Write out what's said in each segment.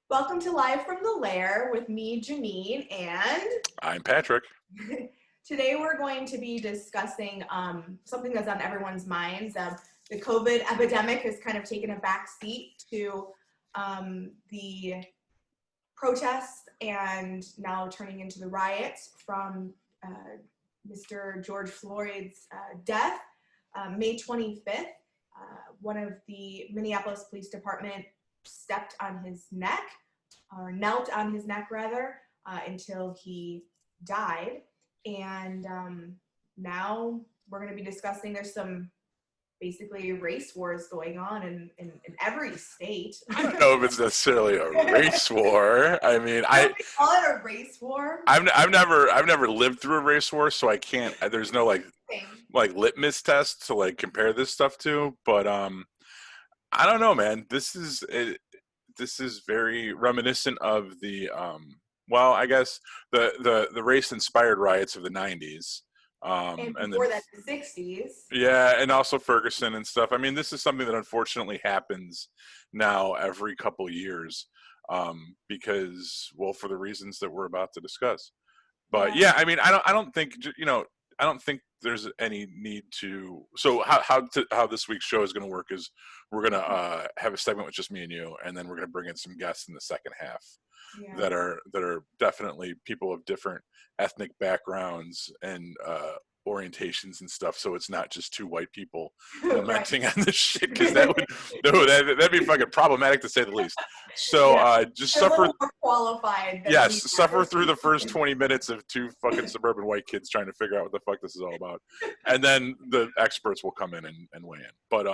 Welcome to Live from the Lair with me, Jeanine, and I'm Patrick. today we're going to be discussing something that's on everyone's minds. The COVID epidemic has kind of taken a back seat to the protests and now turning into the riots from Mr. George Floyd's death. May 25th, one of the Minneapolis Police Department stepped on his neck, or knelt on his neck rather, until he died. And now we're going to be discussing, there's some basically race wars going on in every state. I don't know if it's necessarily a race war. I mean, I call it a race war. I've never lived through a race war, so I can't. There's no like litmus test to like compare this stuff to. But I don't know, man. This is very reminiscent of the well, I guess the race inspired riots of the '90s. And before that, the 60s. Yeah, and also Ferguson and stuff. I mean, this is something that unfortunately happens now every couple years because, well, for the reasons that we're about to discuss. But yeah, I mean, I don't think I don't think there's any need to. So how this week's show is going to work is we're going to have a segment with just me and you, and then we're going to bring in some guests in the second half that are definitely people of different ethnic backgrounds and orientations and stuff, so it's not just two white people lamenting on this shit, because that'd be fucking problematic to say the least. So just suffer more qualified. Suffer through the first 20 minutes of two fucking suburban white kids trying to figure out what the fuck this is all about, and then the experts will come in and weigh in. But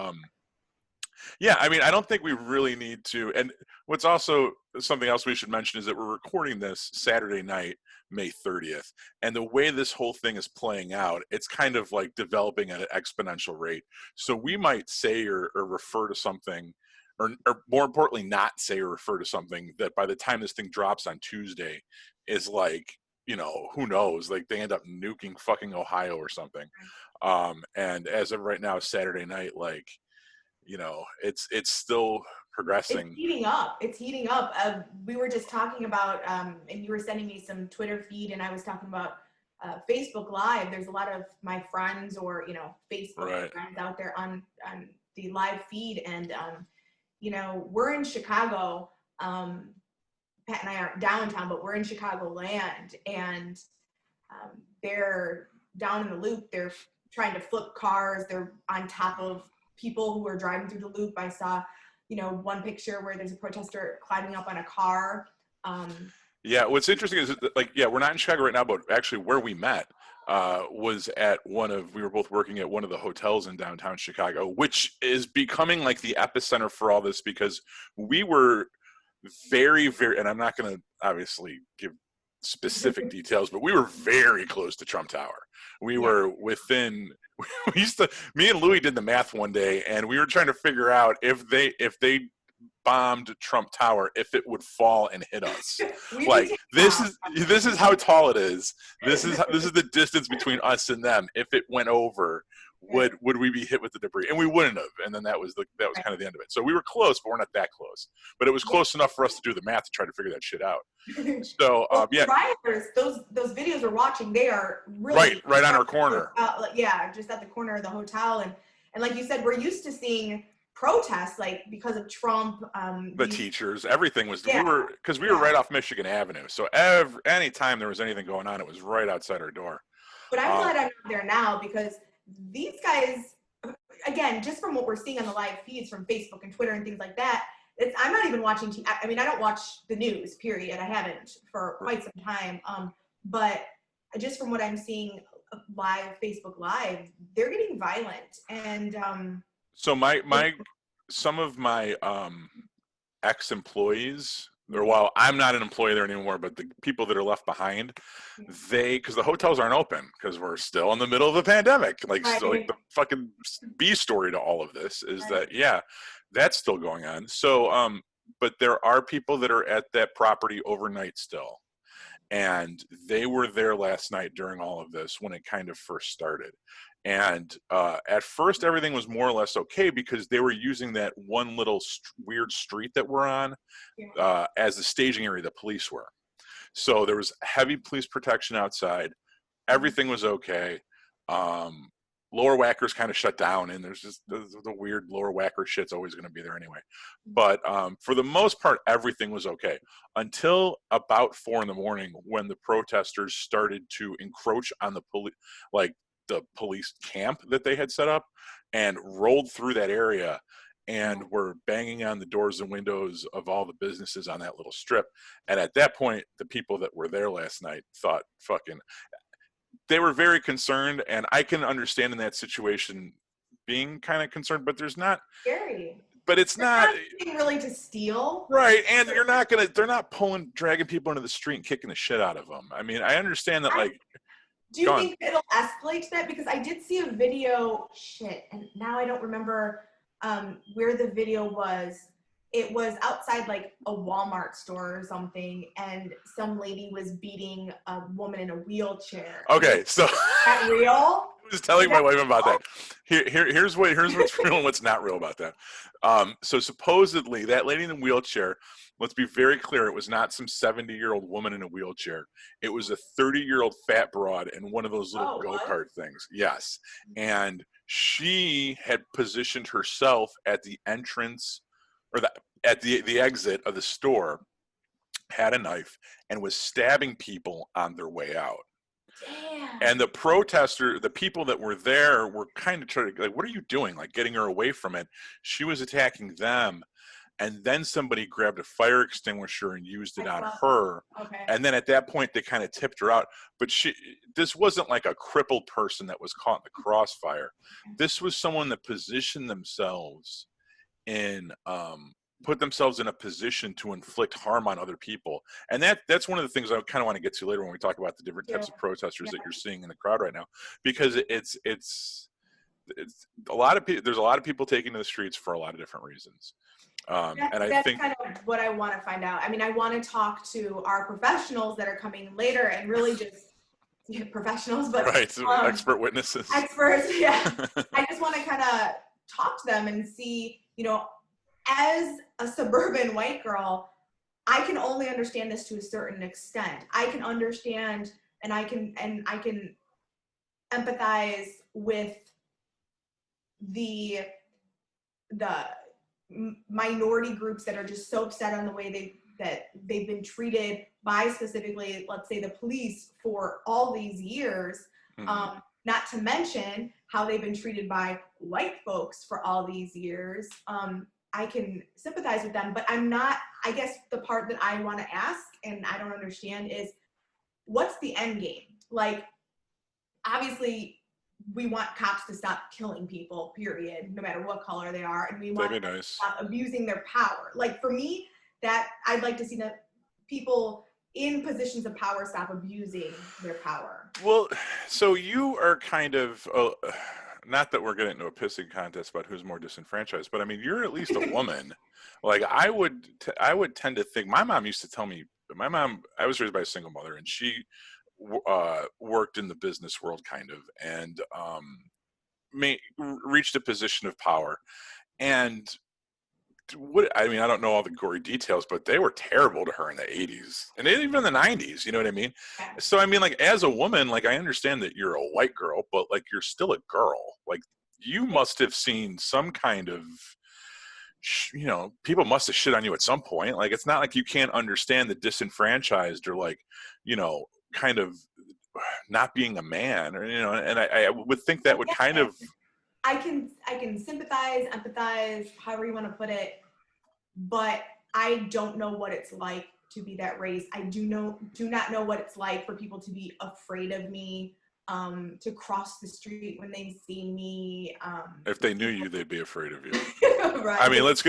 yeah, I mean, I don't think we really need to. And what's also something else we should mention is that we're recording this Saturday night, May 30th. And the way this whole thing is playing out, it's kind of like developing at an exponential rate. So we might say or refer to something, or more importantly, not say or refer to something that by the time this thing drops on Tuesday is like, who knows? Like they end up nuking fucking Ohio or something. And as of right now, Saturday night, like, it's still progressing. It's heating up. We were just talking about, and you were sending me some Twitter feed, and I was talking about Facebook Live. There's a lot of my friends or, Facebook friends out there on the live feed. And, we're in Chicago. Pat and I aren't downtown, but we're in Chicagoland. And they're down in the loop. They're trying to flip cars. They're on top of people who are driving through the loop. I saw, one picture where there's a protester climbing up on a car. Yeah, what's interesting is we're not in Chicago right now, but actually where we met was at we were both working at one of the hotels in downtown Chicago, which is becoming like the epicenter for all this, because we were very, very, and I'm not going to obviously give specific details, but we were very close to Trump Tower. We were within, me and Louis did the math one day, and we were trying to figure out if they bombed Trump Tower, if it would fall and hit us. Like this is how tall it is. This is the distance between us and them. If it went over, would we be hit with the debris? And we wouldn't have. And then that was kind of the end of it. So we were close, but we're not that close. But it was close enough for us to do the math to try to figure that shit out. So rioters, those videos we're watching, they are really right on our corner. Just at the corner of the hotel. And like you said, we're used to seeing protests, like because of Trump. The teachers, everything was. We were right off Michigan Avenue. So any time there was anything going on, it was right outside our door. But I'm glad I'm not there now, because these guys, again, just from what we're seeing on the live feeds from Facebook and Twitter and things like that, I'm not even watching TV. I mean, I don't watch the news, period. I haven't for quite some time. But just from what I'm seeing live, Facebook Live, they're getting violent. And so some of my ex-employees, or while I'm not an employee there anymore, but the people that are left behind, because the hotels aren't open because we're still in the middle of the pandemic. So like the fucking B story to all of this is that, that's still going on. So, but there are people that are at that property overnight still. and they were there last night during all of this when it kind of first started. And at first, everything was more or less okay because they were using that one little weird street that we're on as the staging area. The police were. So there was heavy police protection outside. Everything was okay. Lower Whackers kind of shut down, and there's just the weird Lower Whacker shit's always going to be there anyway. But for the most part, everything was okay until about 4 a.m. when the protesters started to encroach on the police camp that they had set up and rolled through that area and were banging on the doors and windows of all the businesses on that little strip. And at that point, the people that were there last night thought they were very concerned, and I can understand in that situation being kind of concerned, but there's not scary. But it's not really to steal, right? And they're not dragging people into the street and kicking the shit out of them. I mean, I understand that. Do you think it'll escalate to that? Because I did see a video, and now I don't remember where the video was. It was outside like a Walmart store or something, and some lady was beating a woman in a wheelchair. Okay, so is that real? I was telling my wife about that. Here's what's real and what's not real about that. So supposedly that lady in the wheelchair, let's be very clear, it was not some 70-year-old woman in a wheelchair. It was a 30-year-old fat broad in one of those little go-kart things. Yes. And she had positioned herself at the entrance or at the exit of the store, had a knife, and was stabbing people on their way out. Damn. And the people that were there were kind of trying to, like, what are you doing? Like, getting her away from it. She was attacking them. And then somebody grabbed a fire extinguisher and used it on her. Okay. And then at that point, they kind of tipped her out. But this wasn't like a crippled person that was caught in the crossfire. This was someone that positioned themselves put themselves in a position to inflict harm on other people. And that's one of the things I kind of want to get to later when we talk about the different types of protesters that you're seeing in the crowd right now, because it's a lot of people. There's a lot of people taking to the streets for a lot of different reasons. And I think kind of what I want to find out. I mean, I want to talk to our professionals that are coming later and really just professionals, but expert witnesses. Experts, yeah. I just want to kind of talk to them and see, as a suburban white girl, I can only understand this to a certain extent. I can understand and I can empathize with the minority groups that are just so upset on the way they've been treated by, specifically, let's say, the police for all these years. Mm-hmm. Not to mention how they've been treated by white folks for all these years. I can sympathize with them, but I guess the part that I want to ask, and I don't understand, is what's the end game? Like, obviously, we want cops to stop killing people, period, no matter what color they are, and we want them to stop abusing their power. Like, for me, that I'd like to see that people in positions of power stop abusing their power. Well, so you are kind of, not that we're getting into a pissing contest about who's more disenfranchised, but I mean, you're at least a woman. Like, I would tend to think, my mom used to tell me, I was raised by a single mother, and she worked in the business world kind of, and reached a position of power. And I don't know all the gory details, but they were terrible to her in the 80s and even in the 90s, you know what I mean? So I mean, like, as a woman, like, I understand that you're a white girl, but like, you're still a girl. Like, you must have seen some kind of, people must have shit on you at some point. Like, it's not like you can't understand the disenfranchised or, like, kind of not being a man, or and I would think that would kind of. I can sympathize, empathize, however you want to put it, but I don't know what it's like to be that race. I do not know what it's like for people to be afraid of me, to cross the street when they see me. If they knew you, they'd be afraid of you. Right. I mean, let's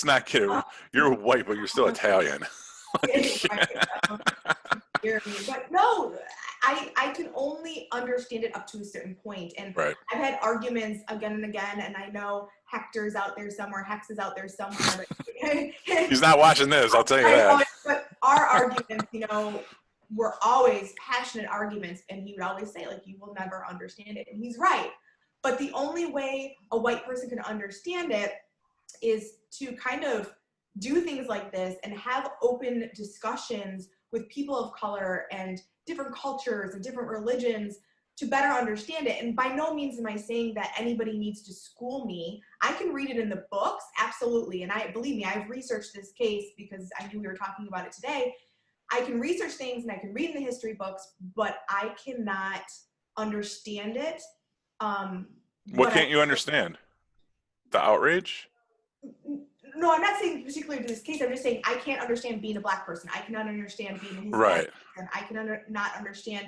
not get it. You're white, but you're still Italian. But no, I can only understand it up to a certain point. And I've had arguments again and again, and I know Hector's out there somewhere, Hex is out there somewhere. He's not watching this, I'll tell you that. But our arguments, were always passionate arguments, and he would always say, like, you will never understand it. And he's right. But the only way a white person can understand it is to kind of do things like this and have open discussions with people of color and different cultures and different religions to better understand it. And by no means am I saying that anybody needs to school me. I can read it in the books, absolutely. And believe me, I've researched this case because I knew we were talking about it today. I can research things and I can read in the history books, but I cannot understand it. What can't you understand? The outrage? No, I'm not saying particularly to this case. I'm just saying I can't understand being a Black person. I cannot understand being a Hispanic Right. person. I can not understand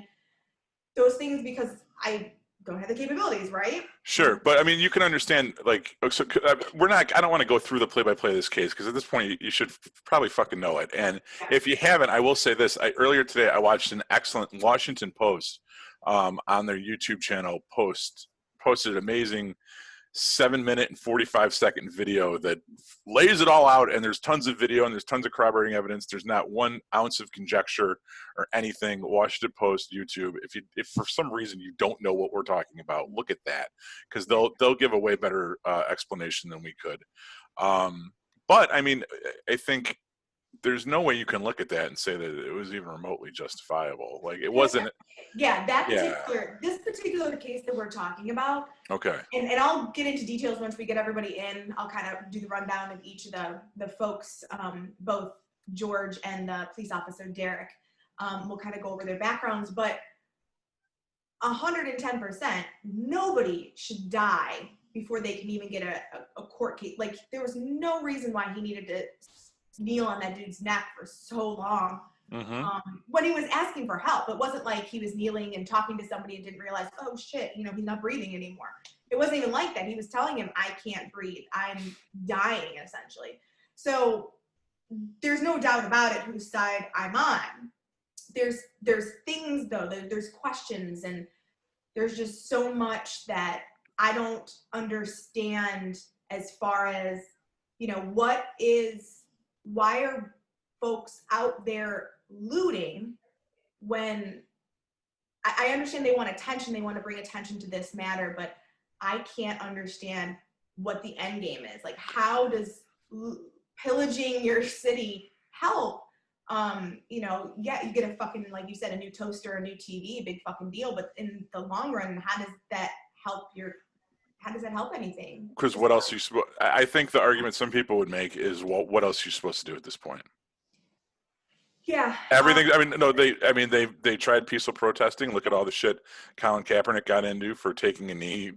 those things because I don't have the capabilities, right? Sure, but I mean, you can understand, like, so we're not. I don't want to go through the play-by-play of this case because at this point, you should probably fucking know it. And if you haven't, I will say this: earlier today, I watched an excellent Washington Post on their YouTube channel posted an amazing 7-minute and 45-second video that lays it all out, and there's tons of video and there's tons of corroborating evidence. There's not 1 ounce of conjecture or anything. Washington Post, YouTube. If for some reason you don't know what we're talking about, look at that, because they'll give a way better explanation than we could. But I mean, I think there's no way you can look at that and say that it was even remotely justifiable. Like, it wasn't. Yeah, this particular case that we're talking about. Okay. And I'll get into details once we get everybody in. I'll kind of do the rundown of each of the folks, both George and the police officer, Derek. We'll kind of go over their backgrounds, but 110%, nobody should die before they can even get a court case. Like, there was no reason why he needed to kneel on that dude's neck for so long. When he was asking for help. It wasn't like he was kneeling and talking to somebody and didn't realize, oh shit, he's not breathing anymore. It wasn't even like that. He was telling him, I can't breathe. I'm dying, essentially. So there's no doubt about it whose side I'm on. There's things, though, there's questions, and there's just so much that I don't understand as far as, why are folks out there looting when I understand they want attention, they want to bring attention to this matter, but I can't understand what the end game is. Like, how does pillaging your city help? You get a fucking, like you said, a new toaster, a new TV, big fucking deal, but in the long run, how does that help anything? Because what else I think the argument some people would make is, well, what else are you supposed to do at this point? Yeah. Everything. They tried peaceful protesting. Look at all the shit Colin Kaepernick got into for taking a knee,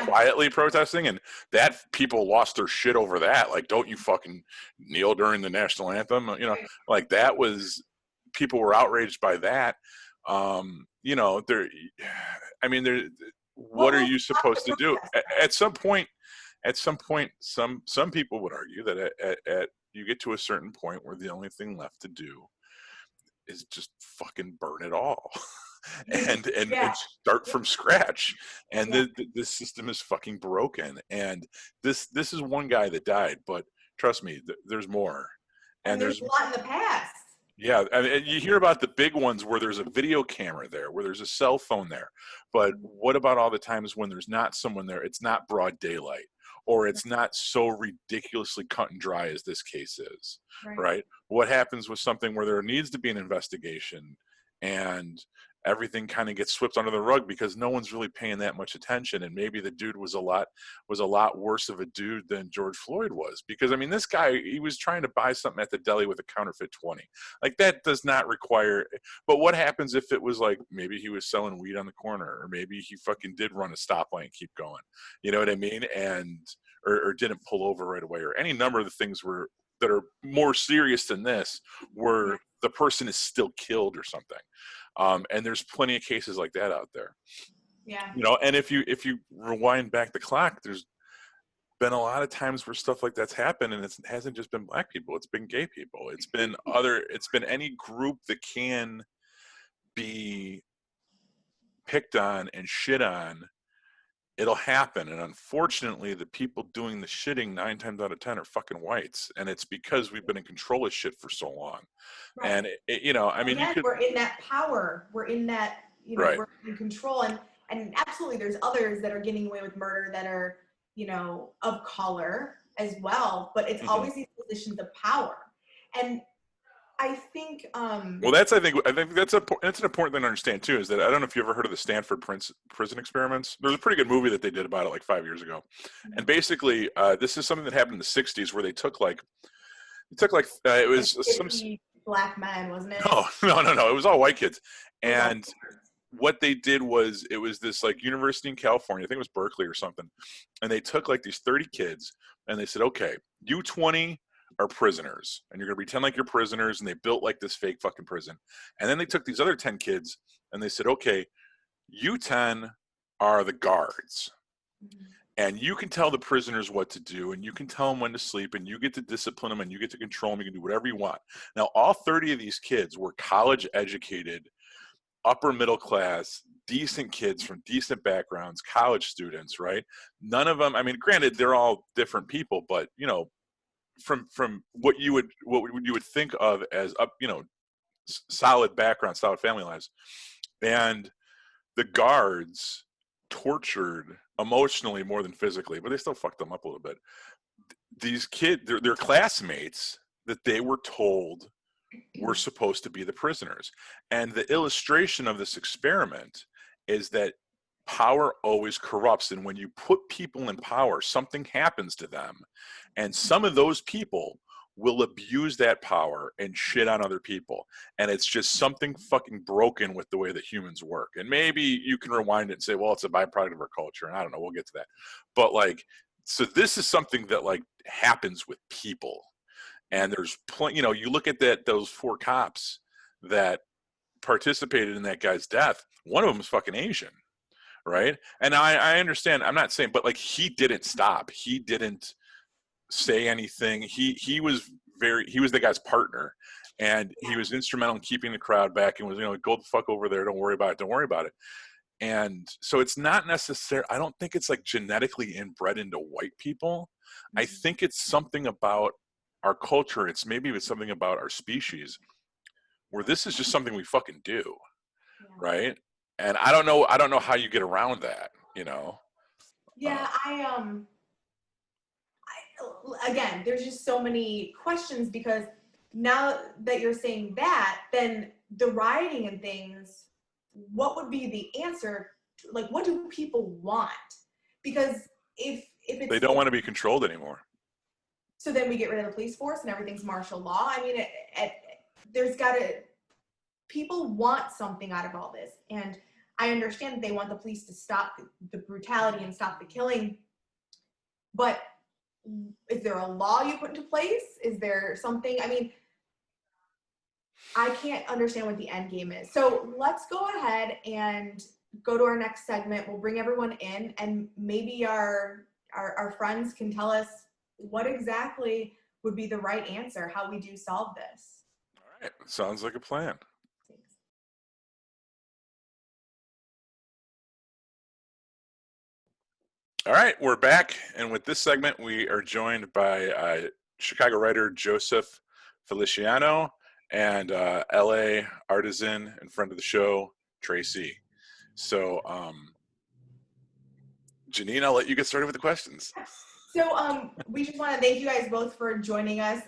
quietly protesting, and that people lost their shit over that. Like, don't you fucking kneel during the national anthem? Like, that was, people were outraged by that. What are you supposed to do? At some point, some people would argue that you get to a certain point where the only thing left to do is just fucking burn it all and start from scratch. And the system is fucking broken. And this is one guy that died, but trust me, there's more. And there's a lot in the past. Yeah, I mean, you hear about the big ones where there's a video camera there, where there's a cell phone there. But what about all the times when there's not someone there? It's not broad daylight, or it's not so ridiculously cut and dry as this case is, right? What happens with something where there needs to be an investigation and everything kind of gets swept under the rug because no one's really paying that much attention, and maybe the dude was a lot worse of a dude than George Floyd was? Because I mean, this guy, he was trying to buy something at the deli with a counterfeit 20. Like, that does not require. But what happens if it was like, maybe he was selling weed on the corner, or maybe he fucking did run a stoplight and keep going, you know what I mean? And or didn't pull over right away, or any number of the things that are more serious than this, where the person is still killed or something. And there's plenty of cases like that out there. Yeah. And if you rewind back the clock, there's been a lot of times where stuff like that's happened, and it hasn't just been black people, it's been gay people, it's been any group that can be picked on and shit on it'll happen. And unfortunately, the people doing the shitting 9 times out of 10 are fucking whites. And it's because we've been in control of shit for so long. Right. And, you know, I mean, again, you could. we're in that power. We're in that, you know, Right. we're in control. And absolutely, there's others that are getting away with murder that are, you know, of color as well. But it's always these positions of power. And I think well, I think that's an important thing to understand too, is that I don't know if you ever heard of the Stanford prison experiments. There's a pretty good movie that they did about it like 5 years ago. And basically this is something that happened in the 60s where they took like it was some black men, wasn't it? No, it was all white kids. And what they did was, it was this like university in California, I think it was Berkeley or something, and they took like these 30 kids and they said, okay, you 20 are prisoners and you're gonna pretend like you're prisoners, and they built like this fake fucking prison. And then they took these other 10 kids and they said, okay, you 10 are the guards, and you can tell the prisoners what to do, and you can tell them when to sleep, and you get to discipline them, and you get to control them, you can do whatever you want. Now all 30 of these kids were college educated, upper middle class, decent kids from decent backgrounds, college students, right? None of them, I mean, granted, they're all different people, but you know, from what you would think of as up, you know, solid background, solid family lives. And the guards tortured emotionally more than physically, but they still fucked them up a little bit. These kids, their classmates that they were told were supposed to be the prisoners. And the illustration of this experiment is that power always corrupts, and when you put people in power, something happens to them, and some of those people will abuse that power and shit on other people. And it's just something fucking broken with the way that humans work. And maybe you can rewind it and say, well, it's a byproduct of our culture, and I don't know, we'll get to that. But like, so this is something that like happens with people. And there's plenty, you know, you look at those 4 cops that participated in that guy's death, one of them is fucking Asian, right? And I understand, I'm not saying, but like, he didn't stop, he didn't say anything. He was the guy's partner, and he was instrumental in keeping the crowd back, and was, you know, go the fuck over there, don't worry about it. And so it's not necessary, I don't think it's like genetically inbred into white people. I think it's something about our culture, it's something about our species, where this is just something we fucking do, right? And I don't know how you get around that, you know. Yeah, again, there's just so many questions, because now that you're saying that, then the rioting and things, what would be the answer? Like, what do people want? Because if it's, they don't want to be controlled anymore. So then we get rid of the police force and everything's martial law. I mean, people want something out of all this. And I understand that they want the police to stop the brutality and stop the killing. But is there a law you put into place? Is there something? I mean, I can't understand what the end game is. So let's go ahead and go to our next segment. We'll bring everyone in, and maybe our friends can tell us what exactly would be the right answer, how we do solve this. All right, sounds like a plan. Thanks. All right, we're back, and with this segment, we are joined by Chicago writer Joseph Feliciano and LA artisan and friend of the show, Tracy. So, Jeanine, I'll let you get started with the questions. So we just want to thank you guys both for joining us.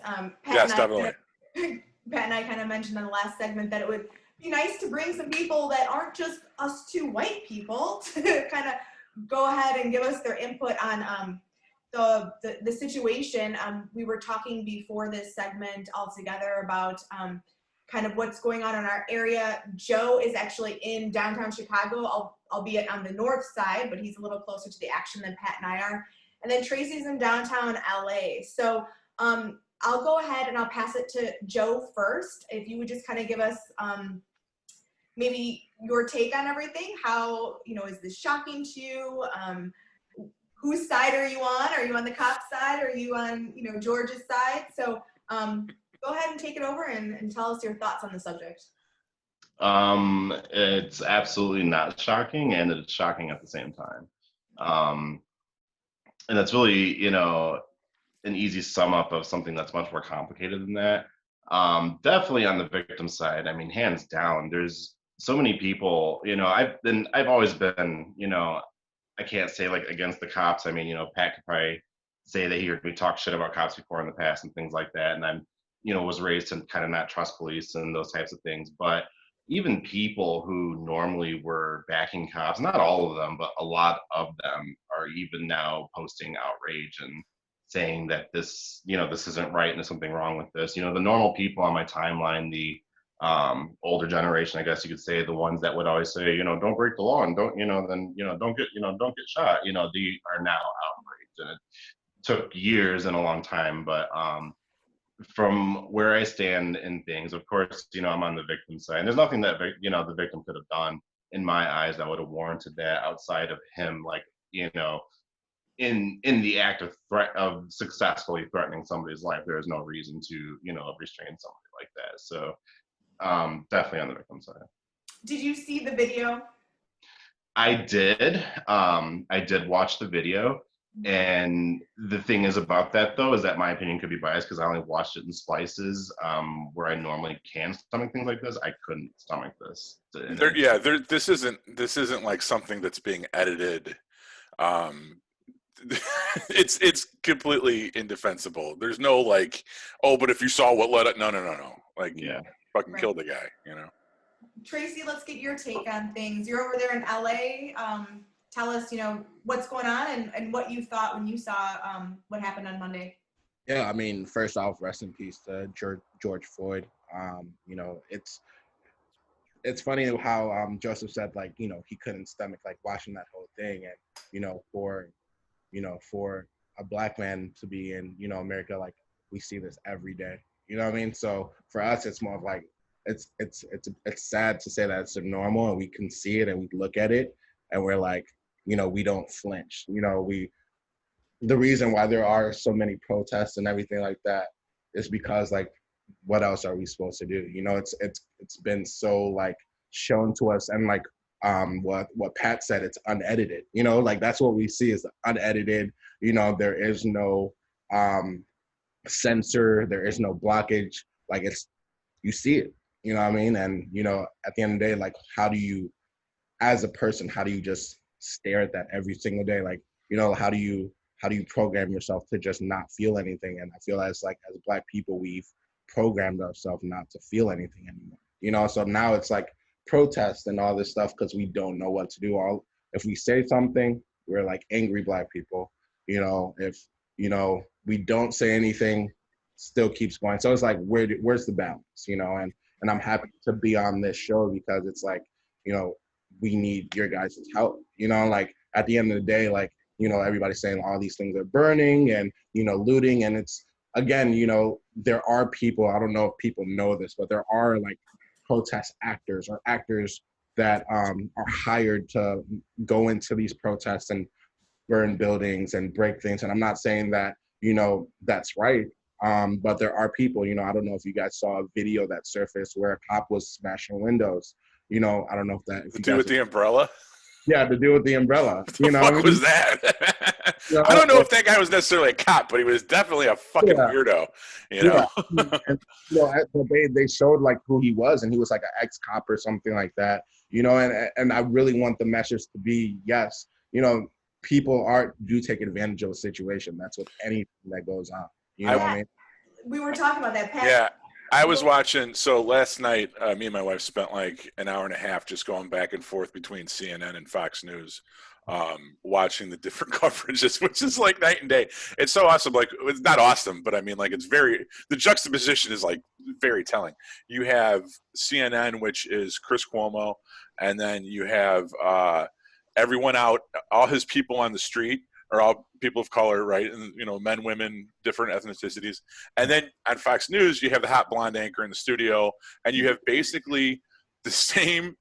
Yes, definitely. Pat and I kind of mentioned in the last segment that it would be nice to bring some people that aren't just us 2 white people to kind of go ahead and give us their input on the situation. We were talking before this segment all together about kind of what's going on in our area. Joe is actually in downtown Chicago, albeit on the north side, but he's a little closer to the action than Pat and I are. And then Tracy's in downtown LA. So I'll go ahead and I'll pass it to Joe first. If you would just kind of give us maybe your take on everything. How, you know, is this shocking to you? Whose side are you on? Are you on the cop side? Are you on, you know, George's side? So go ahead and take it over and tell us your thoughts on the subject. It's absolutely not shocking, and it's shocking at the same time. Um, and that's really, you know, an easy sum up of something that's much more complicated than that. Definitely on the victim side, I mean, hands down, there's so many people, you know, I've always been, you know, I can't say like against the cops. I mean, you know, Pat could probably say that he heard me talk shit about cops before in the past and things like that. And I'm, you know, was raised to kind of not trust police and those types of things. But even people who normally were backing cops, not all of them, but a lot of them are even now posting outrage and saying that this, you know, this isn't right and there's something wrong with this. You know, the normal people on my timeline, the older generation, I guess you could say, the ones that would always say, you know, don't break the law and don't, you know, then, you know, don't get shot, you know, they are now outraged. And it took years and a long time, but from where I stand in things, of course, you know, I'm on the victim side, and there's nothing that, you know, the victim could have done in my eyes that would have warranted that outside of him, like, you know, in the act of threat of successfully threatening somebody's life. There is no reason to, you know, restrain somebody like that. So definitely on the victim side. Did you see the video? I did. I did watch the video. And the thing is about that, though, is that my opinion could be biased because I only watched it in splices where I normally can stomach things like this. I couldn't stomach this. This isn't like something that's being edited. It's completely indefensible. There's no like, oh, but if you saw what led it, no. Like, yeah, fucking kill the guy, you know. Tracy, let's get your take on things. You're over there in LA. Tell us, you know, what's going on and what you thought when you saw what happened on Monday. Yeah, I mean, first off, rest in peace to George Floyd. You know, it's funny how Joseph said, like, you know, he couldn't stomach like watching that whole thing, and you know, for a black man to be in, you know, America, like we see this every day. You know what I mean? So for us, it's more of like it's sad to say that it's normal and we can see it and we look at it and we're like, you know, we don't flinch. You know, the reason why there are so many protests and everything like that is because, like, what else are we supposed to do? You know, it's been so like shown to us, and like what Pat said, it's unedited. You know, like that's what we see is unedited. You know, there is no censor, there is no blockage. Like you see it. You know what I mean? And you know, at the end of the day, like, how do you, as a person, how do you just stare at that every single day? Like, you know, how do you program yourself to just not feel anything? And I feel as like, as Black people, we've programmed ourselves not to feel anything anymore. You know, so now it's like protest and all this stuff because we don't know what to do. If we say something, we're like angry Black people. You know, if, you know, we don't say anything, still keeps going. So it's like, where's the balance? You know, and I'm happy to be on this show because it's like, you know, we need your guys' help. You know, like at the end of the day, like, you know, everybody's saying all these things are burning and, you know, looting. And it's, again, you know, there are people, I don't know if people know this, but there are like protest actors or actors that are hired to go into these protests and burn buildings and break things. And I'm not saying that, you know, that's right. But there are people, you know, I don't know if you guys saw a video that surfaced where a cop was smashing windows. You know, I don't know if that. The dude with the umbrella? Yeah, to do with the umbrella. What the fuck was that? You know, I don't know if that guy was necessarily a cop, but he was definitely a fucking weirdo. You know? Yeah. And, you know, they showed like who he was, and he was like an ex-cop or something like that. You know, and I really want the message to be, yes, you know, people do take advantage of a situation. That's with anything that goes on. You know what I mean? We were talking about that, Pat. Yeah. I was watching, so last night, me and my wife spent like an hour and a half just going back and forth between CNN and Fox News, watching the different coverages, which is like night and day. It's so awesome. Like, it's not awesome, but I mean, like, the juxtaposition is like very telling. You have CNN, which is Chris Cuomo, and then you have everyone out, all his people on the street are all people of color, right? And, you know, men, women, different ethnicities. And then on Fox News, you have the hot blonde anchor in the studio, and you have basically the same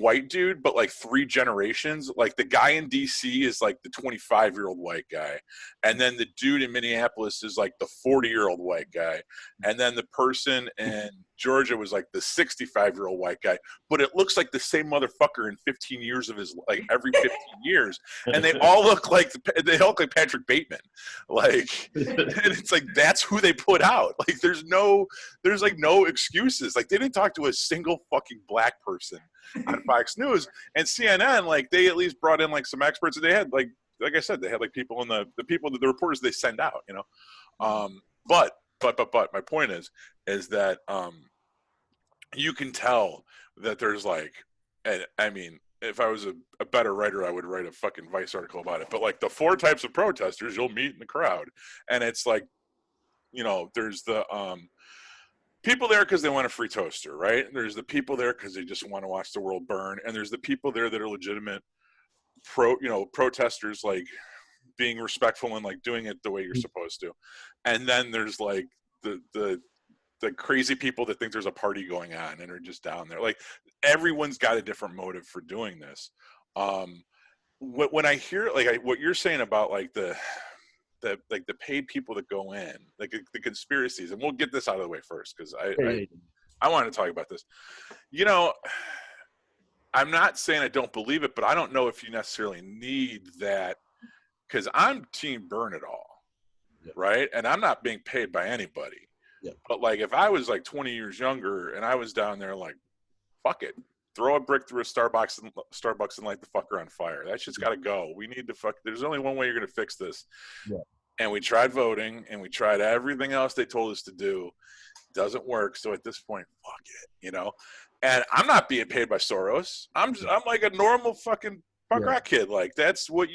white dude, but like 3 generations. Like the guy in DC is like the 25-year-old white guy. And then the dude in Minneapolis is like the 40-year-old white guy. And then the person in Georgia was like the 65-year-old white guy, but it looks like the same motherfucker in 15 years of his, like every 15 years. And they all look like Patrick Bateman. Like, and it's like, that's who they put out. Like, there's like no excuses. Like, they didn't talk to a single fucking black person on Fox News. And CNN, like, they at least brought in like some experts, and they had like I said, they had like people in the reporters they send out, you know. But my point is that you can tell that there's like, and I mean, if I was a better writer, I would write a fucking Vice article about it. But like the 4 types of protesters you'll meet in the crowd, and it's like, you know, there's the people there because they want a free toaster, right? There's the people there because they just want to watch the world burn, and there's the people there that are legitimate protesters, like being respectful and like doing it the way you're supposed to. And then there's like the crazy people that think there's a party going on and are just down there. Like, everyone's got a different motive for doing this. When I hear like what you're saying about like the paid people that go in, like the conspiracies, and we'll get this out of the way first because I want to talk about this. You know, I'm not saying I don't believe it, but I don't know if you necessarily need that, because I'm team burn it all, right? And I'm not being paid by anybody. Yeah. But like, if I was like 20 years younger and I was down there, like, fuck it, throw a brick through a Starbucks and light the fucker on fire. That shit's got to go. We need to there's only one way you're going to fix this. Yeah. And we tried voting and we tried everything else they told us to do. Doesn't work. So at this point, fuck it, you know? And I'm not being paid by Soros. I'm like a normal fucking punk rock kid. Like, that's what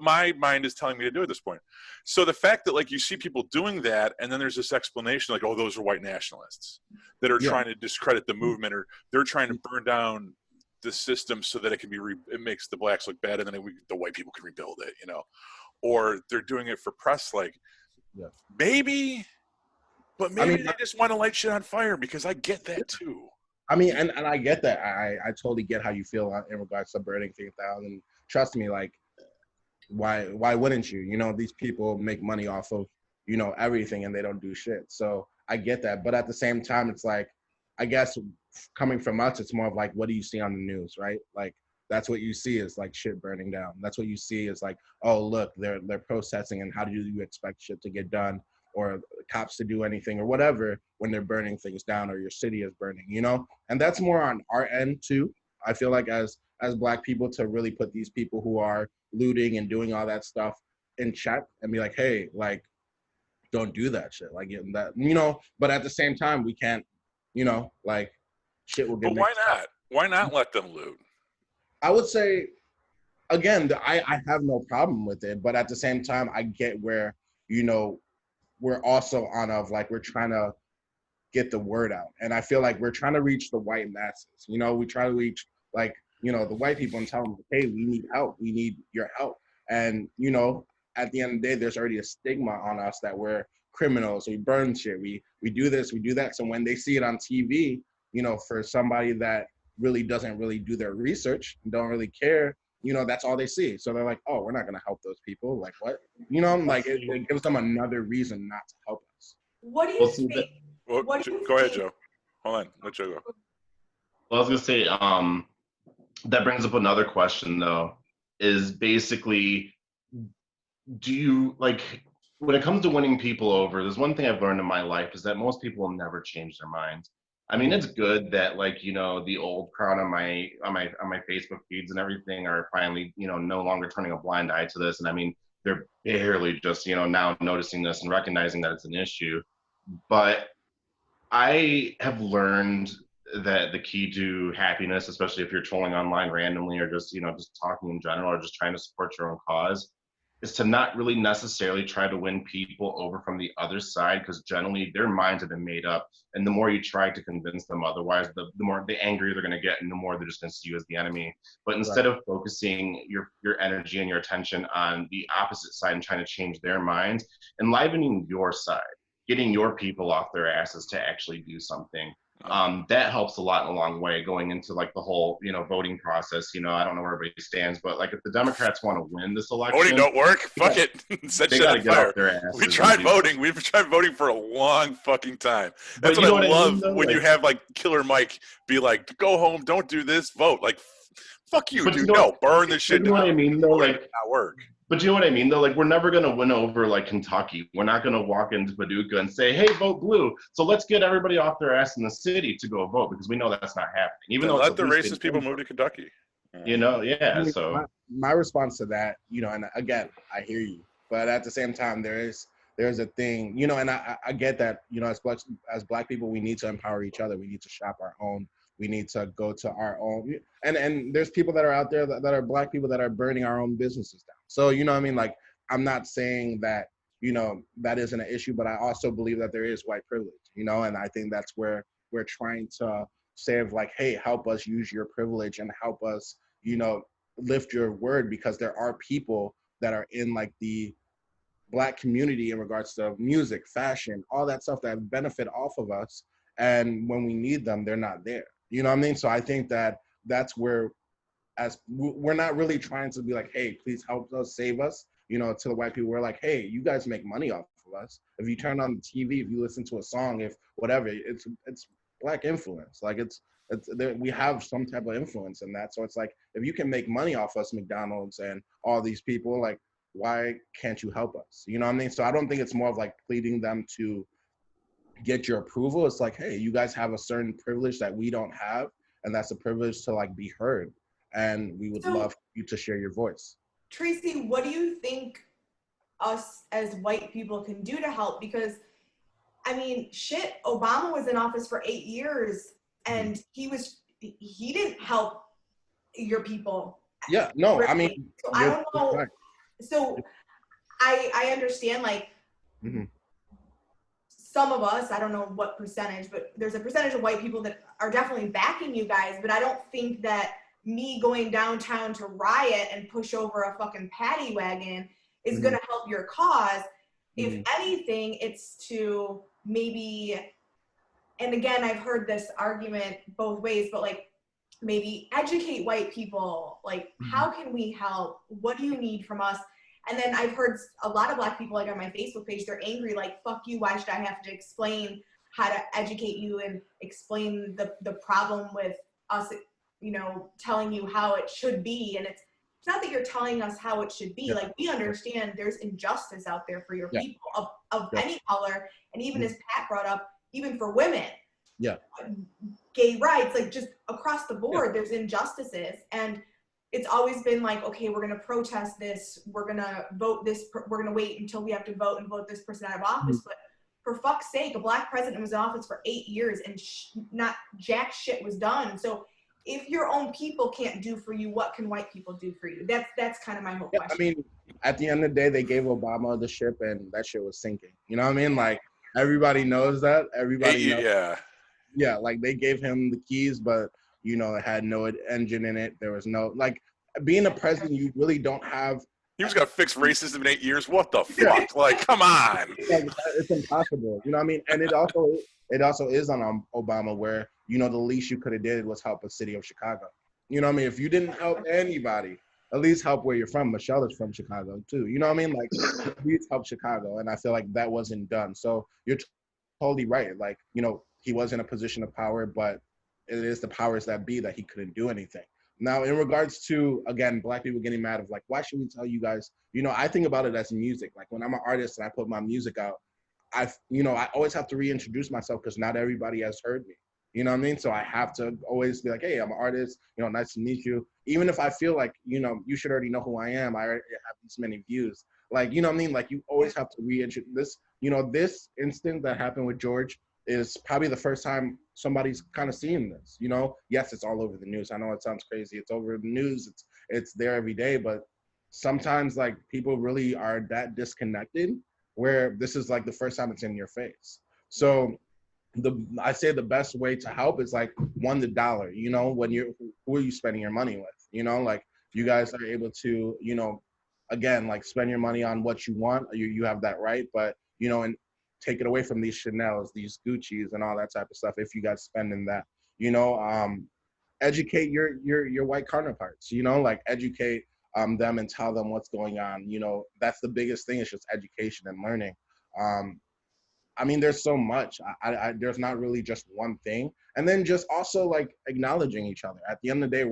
my mind is telling me to do at this point. So the fact that like you see people doing that, and then there's this explanation like, oh, those are white nationalists that are trying to discredit the movement, or they're trying to burn down the system so that it can be it makes the blacks look bad, and then the white people can rebuild it, you know? Or they're doing it for press, like maybe, but maybe they just want to light shit on fire, because I get that too. I mean, and I get that. I totally get how you feel in regards to burning 3,000. Trust me, like, why wouldn't you? You know, these people make money off of, you know, everything, and they don't do shit. So I get that. But at the same time, it's like, I guess coming from us, it's more of like, what do you see on the news, right? Like, that's what you see is like shit burning down. That's what you see is like, oh, look, they're protesting, and how do you expect shit to get done, or cops to do anything or whatever when they're burning things down, or your city is burning, you know? And that's more on our end too. I feel like as Black people, to really put these people who are looting and doing all that stuff in check and be like, hey, like, don't do that shit. Like, that, you know, but at the same time, we can't, you know, like, shit will get But why not? Why not let them loot? I would say, again, I have no problem with it, but at the same time, I get where, you know, we're also on of like, we're trying to get the word out. And I feel like we're trying to reach the white masses. You know, we try to reach like, you know, the white people and tell them, hey, we need help. We need your help. And, you know, at the end of the day, there's already a stigma on us that we're criminals. We burn shit. We do this, we do that. So when they see it on TV, you know, for somebody that really doesn't really do their research and don't really care, you know, that's all they see. So they're like, oh, we're not going to help those people. Like, what? You know, like, it gives them another reason not to help us. What do you think? Go ahead, Joe. Hold on. Let Joe go. Well, I was going to say, that brings up another question, though, is basically, do you, like, when it comes to winning people over, there's one thing I've learned in my life is that most people will never change their minds. I mean, it's good that, like, you know, the old crowd on my Facebook feeds and everything are finally, you know, no longer turning a blind eye to this. And I mean, they're barely just, you know, now noticing this and recognizing that it's an issue. But I have learned that the key to happiness, especially if you're trolling online randomly or just, you know, just talking in general or just trying to support your own cause, is to not really necessarily try to win people over from the other side, because generally their minds have been made up. And the more you try to convince them otherwise, the more the angrier they're going to get, and the more they're just going to see you as the enemy. But instead of focusing your energy and your attention on the opposite side and trying to change their minds, enlivening your side, getting your people off their asses to actually do something. That helps a lot in the long way going into like the whole, voting process. I don't know where everybody stands, but like if the Democrats want to win this Voting election, don't work. Fuck yeah, it. Set they shit got on to get fire. off their asses. We tried voting. We've tried voting for a long fucking time. That's But you know what I what I mean, love though? when you Like, have like Killer Mike be like, go home, don't do this, vote. Like, fuck you, but dude. you know, No, burn this shit you know down. what I mean, though? Voting Like, does not work. but you know what I mean, though? Like, we're never going to win over, like, Kentucky. We're not going to walk into Paducah and say, hey, vote blue. So let's get everybody off their ass in the city to go vote, because we know that's not happening. Even Then though it's let the racist people move to Kentucky. yeah, I mean, so. my response to that, and again, I hear you, but at the same time, there's a thing, and I get that, as black people, we need to empower each other. We need to shop our own. We need to go to our own, and there's people that are out there that are black people that are burning our own businesses down. So, what I mean? Like, I'm not saying that, that isn't an issue, but I also believe that there is white privilege, and I think that's where we're trying to say of like, hey, help us use your privilege and help us, lift your word, because there are people that are in like the black community in regards to music, fashion, all that stuff that benefit off of us. And when we need them, they're not there. You know what I mean? So I think that that's where, as we're not really trying to be like, hey, please help us, save us, to the white people. We're like, hey, you guys make money off of us. If you turn on the TV, if you listen to a song, if whatever, it's black influence. Like we have some type of influence in that. So it's like, if you can make money off us, McDonald's and all these people, like, why can't you help us? You know what I mean? So I don't think it's more of like pleading them to get your approval. It's like, hey, you guys have a certain privilege that we don't have, and that's a privilege to like be heard. And we would love you to share your voice. Tracy, what do you think us as white people can do to help? Because I mean, shit, Obama was in office for 8 years and he didn't help your people. Yeah, no, really. I mean, so I don't know. Right. So I understand, like, some of us, I don't know what percentage, but there's a percentage of white people that are definitely backing you guys, but I don't think that me going downtown to riot and push over a fucking paddy wagon is going to help your cause. If anything, it's to maybe, and again, I've heard this argument both ways, but like, maybe educate white people. Like, how can we help? What do you need from us? And then I've heard a lot of black people, like on my Facebook page, they're angry, like, fuck you, why should I have to explain how to educate you and explain the problem with us, telling you how it should be. And it's not that you're telling us how it should be. Like, we understand there's injustice out there for your people of any color. And even as Pat brought up, even for women. Gay rights, like just across the board, there's injustices. And it's always been like, okay, we're going to protest this. We're going to vote this. We're going to wait until we have to vote and vote this person out of office. But for fuck's sake, a black president was in office for 8 years and not jack shit was done. So if your own people can't do for you, what can white people do for you? That's kind of my whole question. I mean, at the end of the day, they gave Obama the ship and that shit was sinking. You know what I mean? Like, everybody knows that. Everybody knows. Yeah, like they gave him the keys, but it had no engine in it. There was no, like, being a president, you really don't have. He was gonna fix racism in 8 years. What the fuck? Like, come on. It's impossible. You know what I mean? And it also is on Obama, where the least you could have did was help the city of Chicago. You know what I mean? If you didn't help anybody, at least help where you're from. Michelle is from Chicago too. You know what I mean? Like, please help Chicago. And I feel like that wasn't done. So you're totally right. Like, he was in a position of power, but it is the powers that be that he couldn't do anything. Now, in regards to, again, black people getting mad of like, why should we tell you guys? I think about it as music. Like, when I'm an artist and I put my music out, I always have to reintroduce myself because not everybody has heard me. You know what I mean? So I have to always be like, hey, I'm an artist. Nice to meet you. Even if I feel like, you should already know who I am. I already have this many views. Like, you know what I mean? Like, you always have to reintroduce this. This instance that happened with George is probably the first time somebody's kind of seeing this. Yes, it's all over the news. I know it sounds crazy. It's over the news. It's there every day. But sometimes, like, people really are that disconnected where this is like the first time it's in your face. So I say the best way to help is like, one, the dollar. When who are you spending your money with? Like, you guys are able to, again, like, spend your money on what you want. You have that right. But and take it away from these Chanels, these Gucci's, and all that type of stuff. If you guys spending that, you know, educate your white counterparts. You know, like educate them and tell them what's going on. You know, that's the biggest thing. It's just education and learning. I mean, there's so much. There's not really just one thing. And then just also like acknowledging each other. At the end of the day,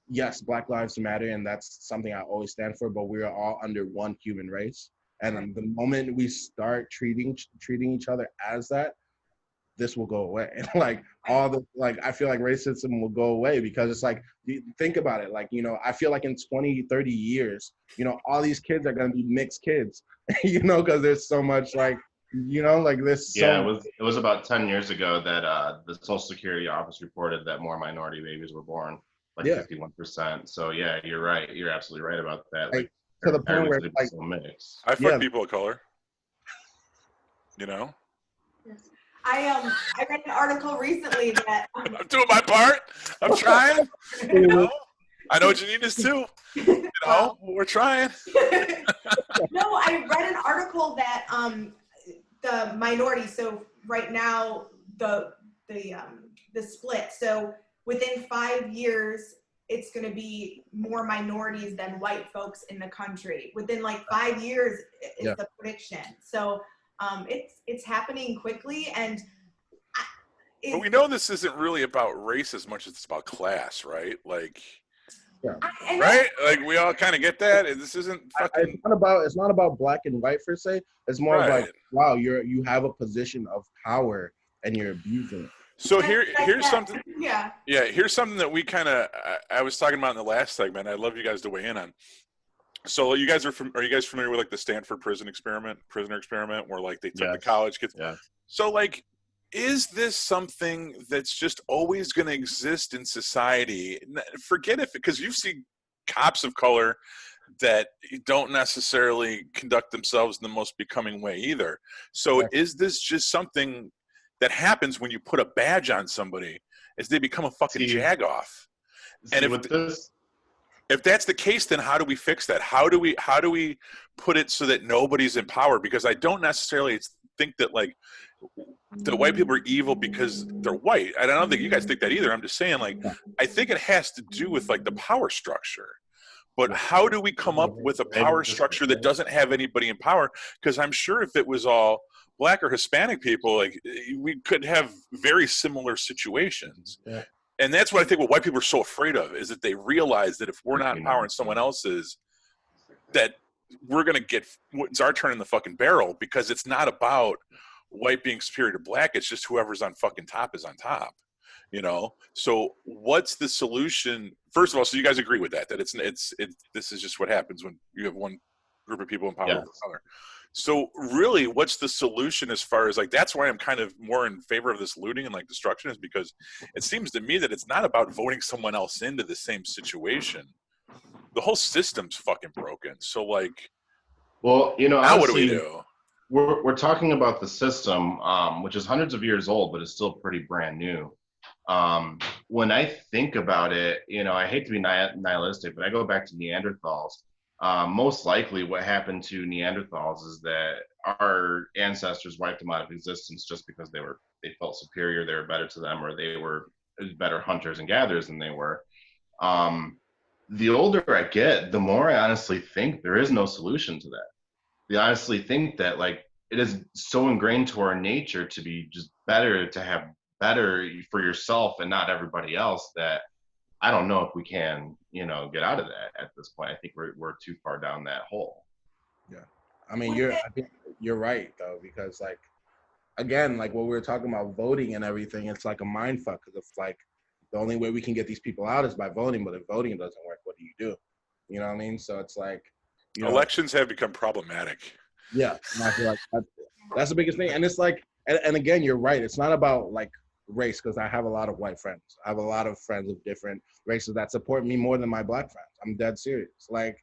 yes, Black Lives Matter, and that's something I always stand for, but we are all under one human race. And the moment we start treating each other as that, this will go away. Like I feel like racism will go away, because it's like, think about it. Like, you know, I feel like in 20, 30 years, you know, all these kids are going to be mixed kids, you know, because there's so much like, you know, like this. Yeah, it was about 10 years ago that the Social Security office reported that more minority babies were born, like 51%. So yeah, you're right. You're absolutely right about that. Like to the point where like, so mixed. I fuck people of color. You know. I read an article recently that I'm doing my part. I'm trying. You know? I know Jeanine is too. You know, we're trying. No, I read an article that the minority. So right now the split. So within 5 years, it's going to be more minorities than white folks in the country. Within like 5 years is the prediction. So it's happening quickly, and but we know this isn't really about race as much as it's about class, right? Like, right? Like we all kind of get that. This isn't fucking. It's not about black and white per se. It's more of like, wow, you have a position of power and you're abusing it. So here's something. Yeah. Here's something that we kind of I was talking about in the last segment. I'd love you guys to weigh in on. So are you guys familiar with like the Stanford prisoner experiment, where like they took the college kids? Yeah. So like, is this something that's just always going to exist in society? Forget it, because you see cops of color that don't necessarily conduct themselves in the most becoming way either. So is this just something that happens when you put a badge on somebody as they become a fucking jagoff? And if that's the case, then how do we fix that? How do we put it so that nobody's in power? Because I don't necessarily think that like the white people are evil because they're white. I don't think you guys think that either. I'm just saying, like, I think it has to do with like the power structure. But how do we come up with a power structure that doesn't have anybody in power? Because I'm sure if it was all Black or Hispanic people, like we could have very similar situations. Yeah. And that's what I think what white people are so afraid of, is that they realize that if we're not in power and someone else is, that we're going to get, it's our turn in the fucking barrel, because it's not about white being superior to Black. It's just whoever's on fucking top is on top, you know? So what's the solution? First of all, so you guys agree with that this is just what happens when you have one group of people in power over another. So really, what's the solution as far as like, that's why I'm kind of more in favor of this looting and like destruction, is because it seems to me that it's not about voting someone else into the same situation. The whole system's fucking broken. So like, well, you know, now honestly, what do we do? We're talking about the system, which is hundreds of years old, but is still pretty brand new. When I think about it, you know, I hate to be nihilistic, but I go back to Neanderthals. Most likely what happened to Neanderthals is that our ancestors wiped them out of existence just because they felt superior, they were better to them, or they were better hunters and gatherers than they were. The older I get, the more I honestly think there is no solution to that. I honestly think that like it is so ingrained to our nature to be just better, to have better for yourself and not everybody else, that I don't know if we can, you know, get out of that at this point. I think we're too far down that hole. Yeah, I mean, I think you're right though, because like, again, like what we were talking about voting and everything, it's like a mind fuck, because it's like the only way we can get these people out is by voting, but if voting doesn't work, what do? You know what I mean? So it's like, you know, elections have become problematic. Yeah, and I feel like that's the biggest thing. And it's like, and again, you're right. It's not about like race, because I have a lot of white friends. I have a lot of friends of different races that support me more than my Black friends. I'm dead serious. Like,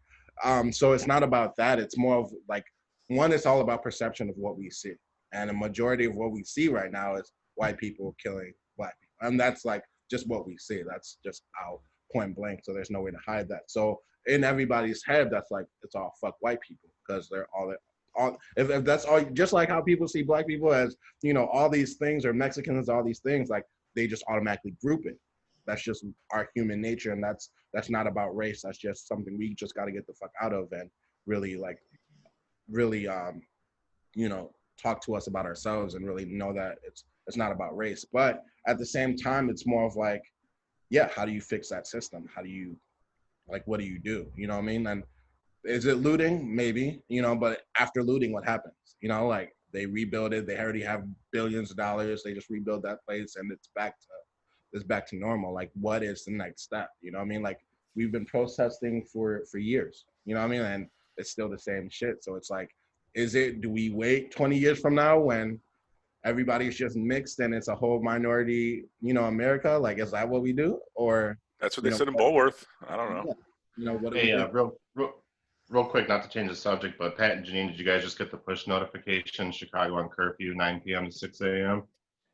so it's not about that. It's more of like, one, it's all about perception of what we see. And a majority of what we see right now is white people killing Black people. And that's like just what we see. That's just out point blank. So there's no way to hide that. So in everybody's head, that's like, it's all fuck white people, because they're all all, if that's all, just like how people see black people as, you know, all these things, or Mexicans, all these things, like they just automatically group it. That's just our human nature, and that's not about race. That's just something we just got to get the fuck out of, and really like really you know, talk to us about ourselves and really know that it's not about race. But at the same time, it's more of like, yeah, how do you fix that system? How do you, like, what do you do? You know what I mean? And is it looting? Maybe, you know, but after looting, what happens? You know, like they rebuild it. They already have billions of dollars. They just rebuild that place and it's back to normal. Like, what is the next step? You know what I mean? Like, we've been protesting for years, you know what I mean? And it's still the same shit. So it's like, do we wait 20 years from now when everybody's just mixed and it's a whole minority, you know, America? Like, is that what we do? Or That's what they said in Bulworth. I don't know. yeah, you know, what do Hey, we do? real quick, not to change the subject, but Pat and Jeanine, did you guys just get the push notification? Chicago on curfew, 9 p.m. to 6 a.m.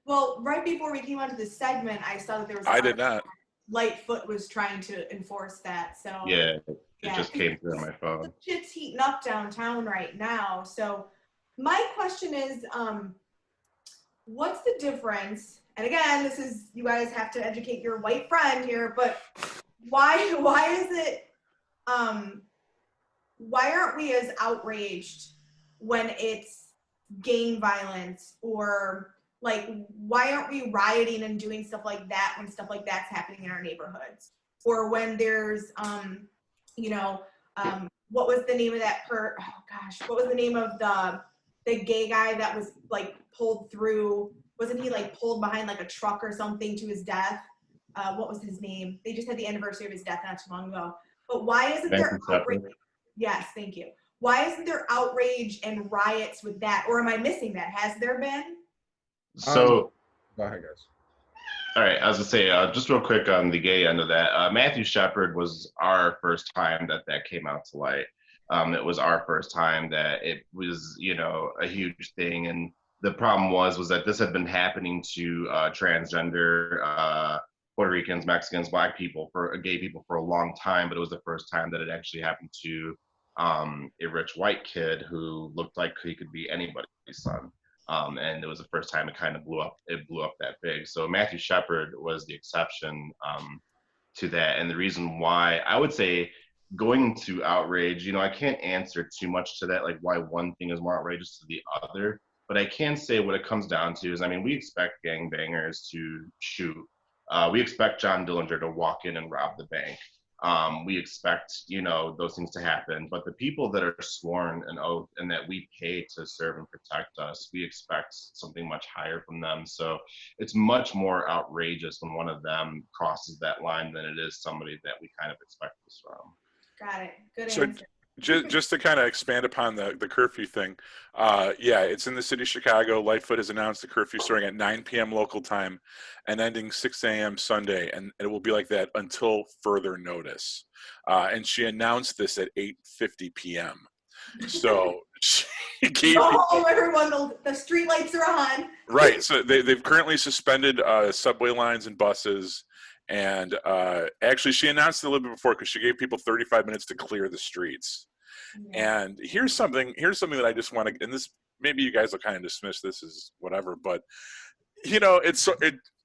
Well, right before we came onto this segment, I saw that there was. I did not. Lightfoot was trying to enforce that. So Yeah, it just came through on my phone. The shit's heating up downtown right now. So my question is, what's the difference? And again, this is, you guys have to educate your white friend here, but why is it, why aren't we as outraged when it's gang violence, or like, why aren't we rioting and doing stuff like that when stuff like that's happening in our neighborhoods? Or when there's, you know, what was the name of that what was the name of the gay guy that was like pulled through? Wasn't he like pulled behind like a truck or something to his death? What was his name? They just had the anniversary of his death not too long ago. But why isn't there outrage? Yes, thank you. Why isn't there outrage and riots with that? Or am I missing that? Has there been? So, Go ahead, guys. all right, I was gonna say, just real quick on the gay end of that, Matthew Shepard was our first time that came out to light. It was our first time that it was, you know, a huge thing. And the problem was that this had been happening to transgender Puerto Ricans, Mexicans, Black people, gay people for a long time, but it was the first time that it actually happened to a rich white kid who looked like he could be anybody's son. And it was the first time it kind of blew up that big. So Matthew Shepard was the exception to that. And the reason why, I would say, going to outrage, you know, I can't answer too much to that, like why one thing is more outrageous to the other. But I can say what it comes down to is, I mean, we expect gangbangers to shoot. We expect John Dillinger to walk in and rob the bank. We expect, you know, those things to happen, but the people that are sworn an oath and that we pay to serve and protect us, we expect something much higher from them. So it's much more outrageous when one of them crosses that line than it is somebody that we kind of expect this from. Got it. Good So answer. just to kind of expand upon the curfew thing, yeah, it's in the city of Chicago. Lightfoot has announced the curfew starting at 9 p.m. local time and ending 6 a.m. Sunday, and it will be like that until further notice. And she announced this at 8:50 p.m. So she gave Oh, everyone, the street lights are on. right. So they've currently suspended subway lines and buses. And actually, she announced it a little bit before because she gave people 35 minutes to clear the streets. Yeah. And here's something that I just want to, and this, maybe you guys will kind of dismiss this as whatever, but you know,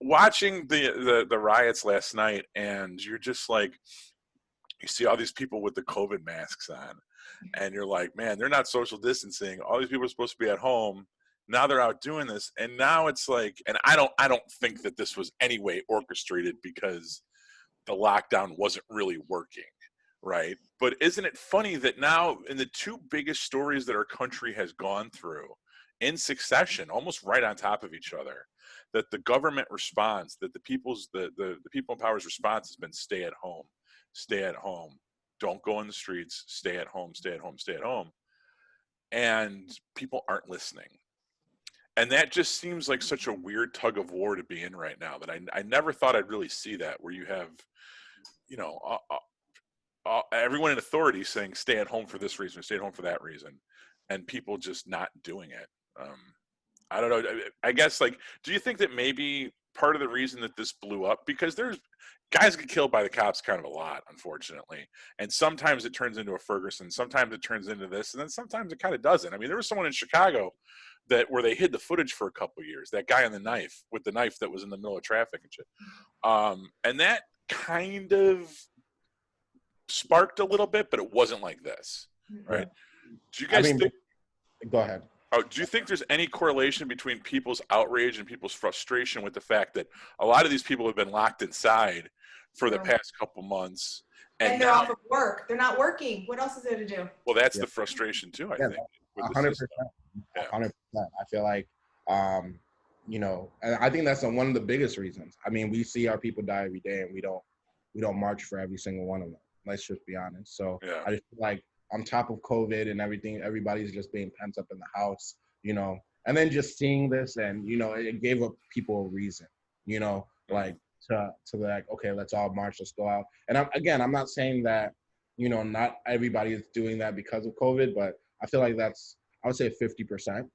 watching the riots last night, and you're just like, you see all these people with the COVID masks on, and you're like, man, they're not social distancing. All these people are supposed to be at home. Now they're out doing this, and now it's like, and I don't think that this was any way orchestrated because the lockdown wasn't really working, right? But isn't it funny that now in the two biggest stories that our country has gone through in succession, almost right on top of each other, that the government response, that the people in power's response has been stay at home, don't go in the streets, stay at home, and people aren't listening. And that just seems like such a weird tug of war to be in right now, that I never thought I'd really see that, where you have, you know, everyone in authority saying stay at home for this reason, stay at home for that reason, and people just not doing it. I don't know. I guess, like, do you think that maybe part of the reason that this blew up, because there's guys get killed by the cops kind of a lot, unfortunately. And sometimes it turns into a Ferguson, sometimes it turns into this, and then sometimes it kind of doesn't. I mean, there was someone in Chicago where they hid the footage for a couple of years, that guy on the knife with the knife that was in the middle of traffic and shit. And that kind of sparked a little bit, but it wasn't like this, right? Do you guys think? Go ahead. Oh, do you think there's any correlation between people's outrage and people's frustration with the fact that a lot of these people have been locked inside for the past couple months, and they're off of work? They're not working. What else is there to do? Well, that's the frustration too, I think. 100%. 100%. I feel like, you know, and I think that's one of the biggest reasons. I mean, we see our people die every day, and we don't march for every single one of them. Let's just be honest. So I just feel like, on top of COVID and everything, everybody's just being pent up in the house, you know, and then just seeing this, and, you know, it gave up people a reason, you know, like to like, okay, let's all march, let's go out. And I'm not saying that, you know, not everybody is doing that because of COVID, but I feel like I would say 50%,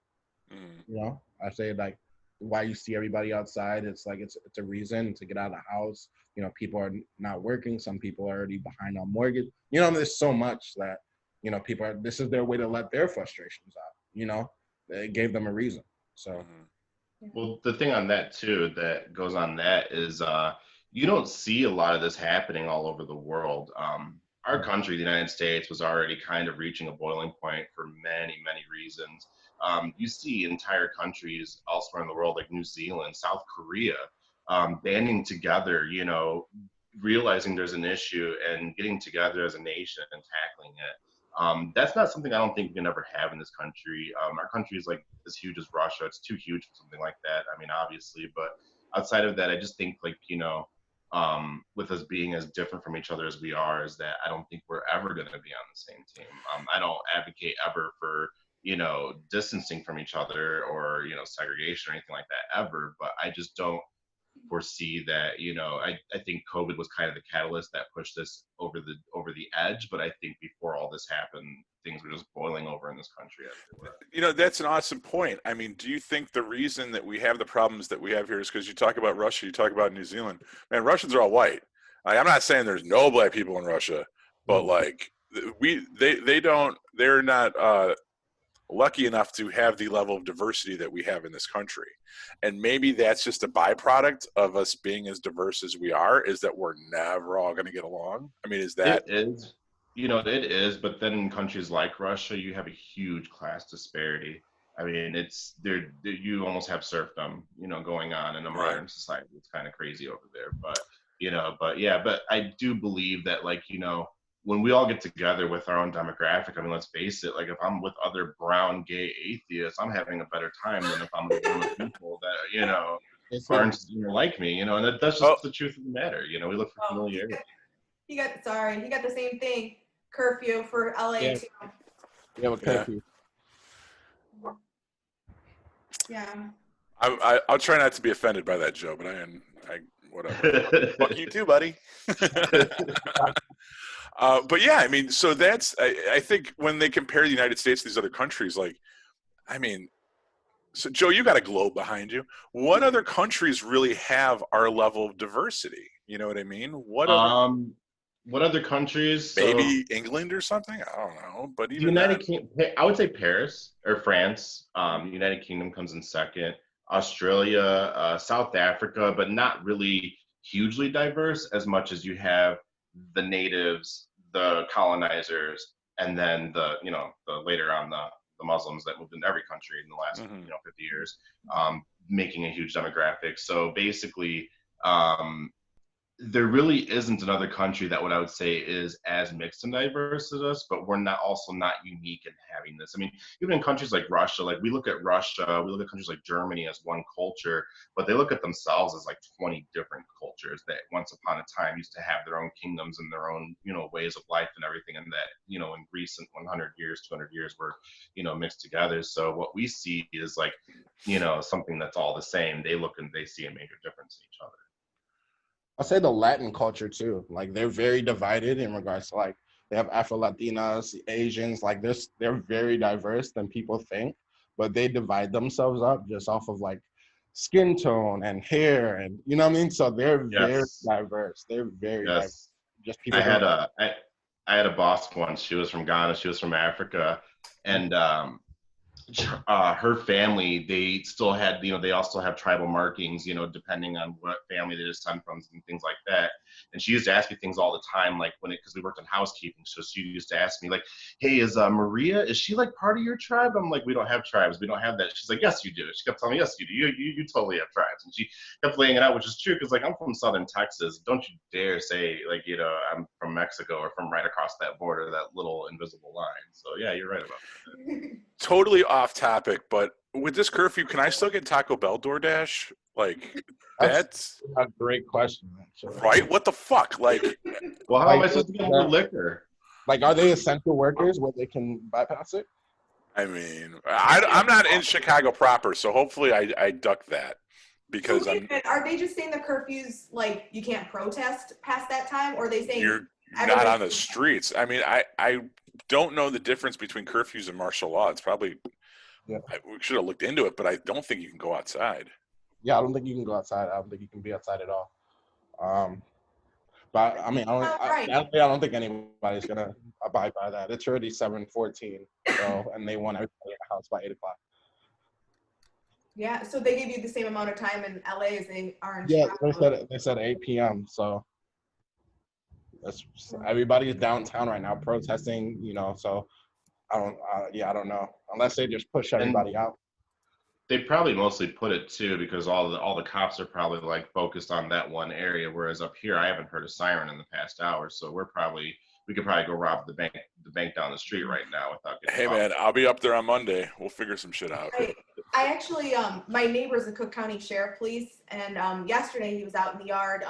you know, I say like why you see everybody outside. It's like, it's a reason to get out of the house. You know, people are not working. Some people are already behind on mortgage. You know, there's so much that, you know, this is their way to let their frustrations out, you know, it gave them a reason. So. Well, the thing on that too, that goes on that is, you don't see a lot of this happening all over the world. Our country, the United States, was already kind of reaching a boiling point for many, many reasons. You see entire countries elsewhere in the world, like New Zealand, South Korea, banding together, you know, realizing there's an issue and getting together as a nation and tackling it. That's not something I don't think we can ever have in this country. Our country is like as huge as Russia. It's too huge for something like that. I mean, obviously, but outside of that, I just think, like, you know, with us being as different from each other as we are, is that I don't think we're ever going to be on the same team. I don't advocate ever for, you know, distancing from each other or, you know, segregation or anything like that ever, but I just don't foresee that. You know, I think COVID was kind of the catalyst that pushed this over the edge, but I think before all this happened, things were just boiling over in this country everywhere. You know, that's an awesome point. I mean, do you think the reason that we have the problems that we have here is because you talk about Russia, you talk about New Zealand? Man, Russians are all white. I'm not saying there's no black people in Russia, but like they're not lucky enough to have the level of diversity that we have in this country. And maybe that's just a byproduct of us being as diverse as we are, is that we're never all going to get along. I mean, is that? It is, you know, it is, but then in countries like Russia, you have a huge class disparity. I mean, it's there, you almost have serfdom, you know, going on in a modern society. It's kind of crazy over there, but, you know, but I do believe that, like, you know, when we all get together with our own demographic, I mean, let's face it, like, if I'm with other brown gay atheists, I'm having a better time than if I'm with people that, you know, aren't, you know, like me, you know, and that's just the truth of the matter. You know, we look for familiarity. He got the same thing. Curfew for LA too. Yeah, with Curfew. Yeah. I'll try not to be offended by that, Joe, but I whatever. Fuck you too, buddy. But yeah, I mean, so that's, I think when they compare the United States to these other countries, like, I mean, so Joe, you got a globe behind you. What other countries really have our level of diversity? You know what I mean? What other countries? Maybe England or something? I don't know. But even I would say Paris or France. United Kingdom comes in second. Australia, South Africa, but not really hugely diverse as much as you have the natives, the colonizers, and then the later on the Muslims that moved into every country in the last 50 years, making a huge demographic. So basically, there really isn't another country that what I would say is as mixed and diverse as us, but we're not unique in having this. I mean, even in countries like Russia, like we look at countries like Germany as one culture, but they look at themselves as like 20 different cultures that once upon a time used to have their own kingdoms and their own, you know, ways of life and everything. And that, you know, in recent 100 years, 200 years were, you know, mixed together. So what we see is like, you know, something that's all the same. They look and they see a major difference in each other. I'll say the Latin culture too. Like they're very divided in regards to, like, they have Afro-Latinas, Asians, like they're very diverse than people think, but they divide themselves up just off of like skin tone and hair, and you know what I mean. So they're very Yes. diverse. They're very diverse. Yes. Just I people. had a I had a boss once. She was from Ghana. She was from Africa, and her family, they still had, they also have tribal markings, depending on what family they descend from and things like that. And she used to ask me things all the time, like because we worked in housekeeping. So she used to ask me like, hey, is Maria, is she like part of your tribe? I'm like, we don't have tribes. We don't have that. She's like, yes, you do. She kept telling me, yes, you do. You totally have tribes. And she kept laying it out, which is true. Cause like, I'm from Southern Texas. Don't you dare say like, I'm from Mexico or from right across that border, that little invisible line. So yeah, you're right about that. Totally off topic, but with this curfew, can I still get Taco Bell DoorDash? Like, that's a great question, actually. right. What the fuck? Like, Well, how am I supposed to get more liquor? Like, are they essential workers where they can bypass it? I mean, I'm not in Chicago proper, so hopefully I duck that because are they just saying the curfews like you can't protest past that time, or are they saying you're not on the streets? I mean, I don't know the difference between curfews and martial law. It's probably we should have looked into it, but I don't think you can go outside. Yeah, I don't think you can go outside. I don't think you can be outside at all. But I mean, I don't think anybody's gonna abide by that. It's already 7:14, so and they want everybody in the house by 8 o'clock. Yeah, so they give you the same amount of time in LA as they are in Chicago. They said 8 p.m. So everybody's downtown right now protesting. So I don't know unless they just push everybody out. They probably mostly put it too because all the cops are probably like focused on that one area, whereas up here I haven't heard a siren in the past hour, so we could probably go rob the bank down the street right now without getting Hey man, I'll be up there on Monday. We'll figure some shit out. I actually my neighbor's a Cook County Sheriff Police, and yesterday he was out in the yard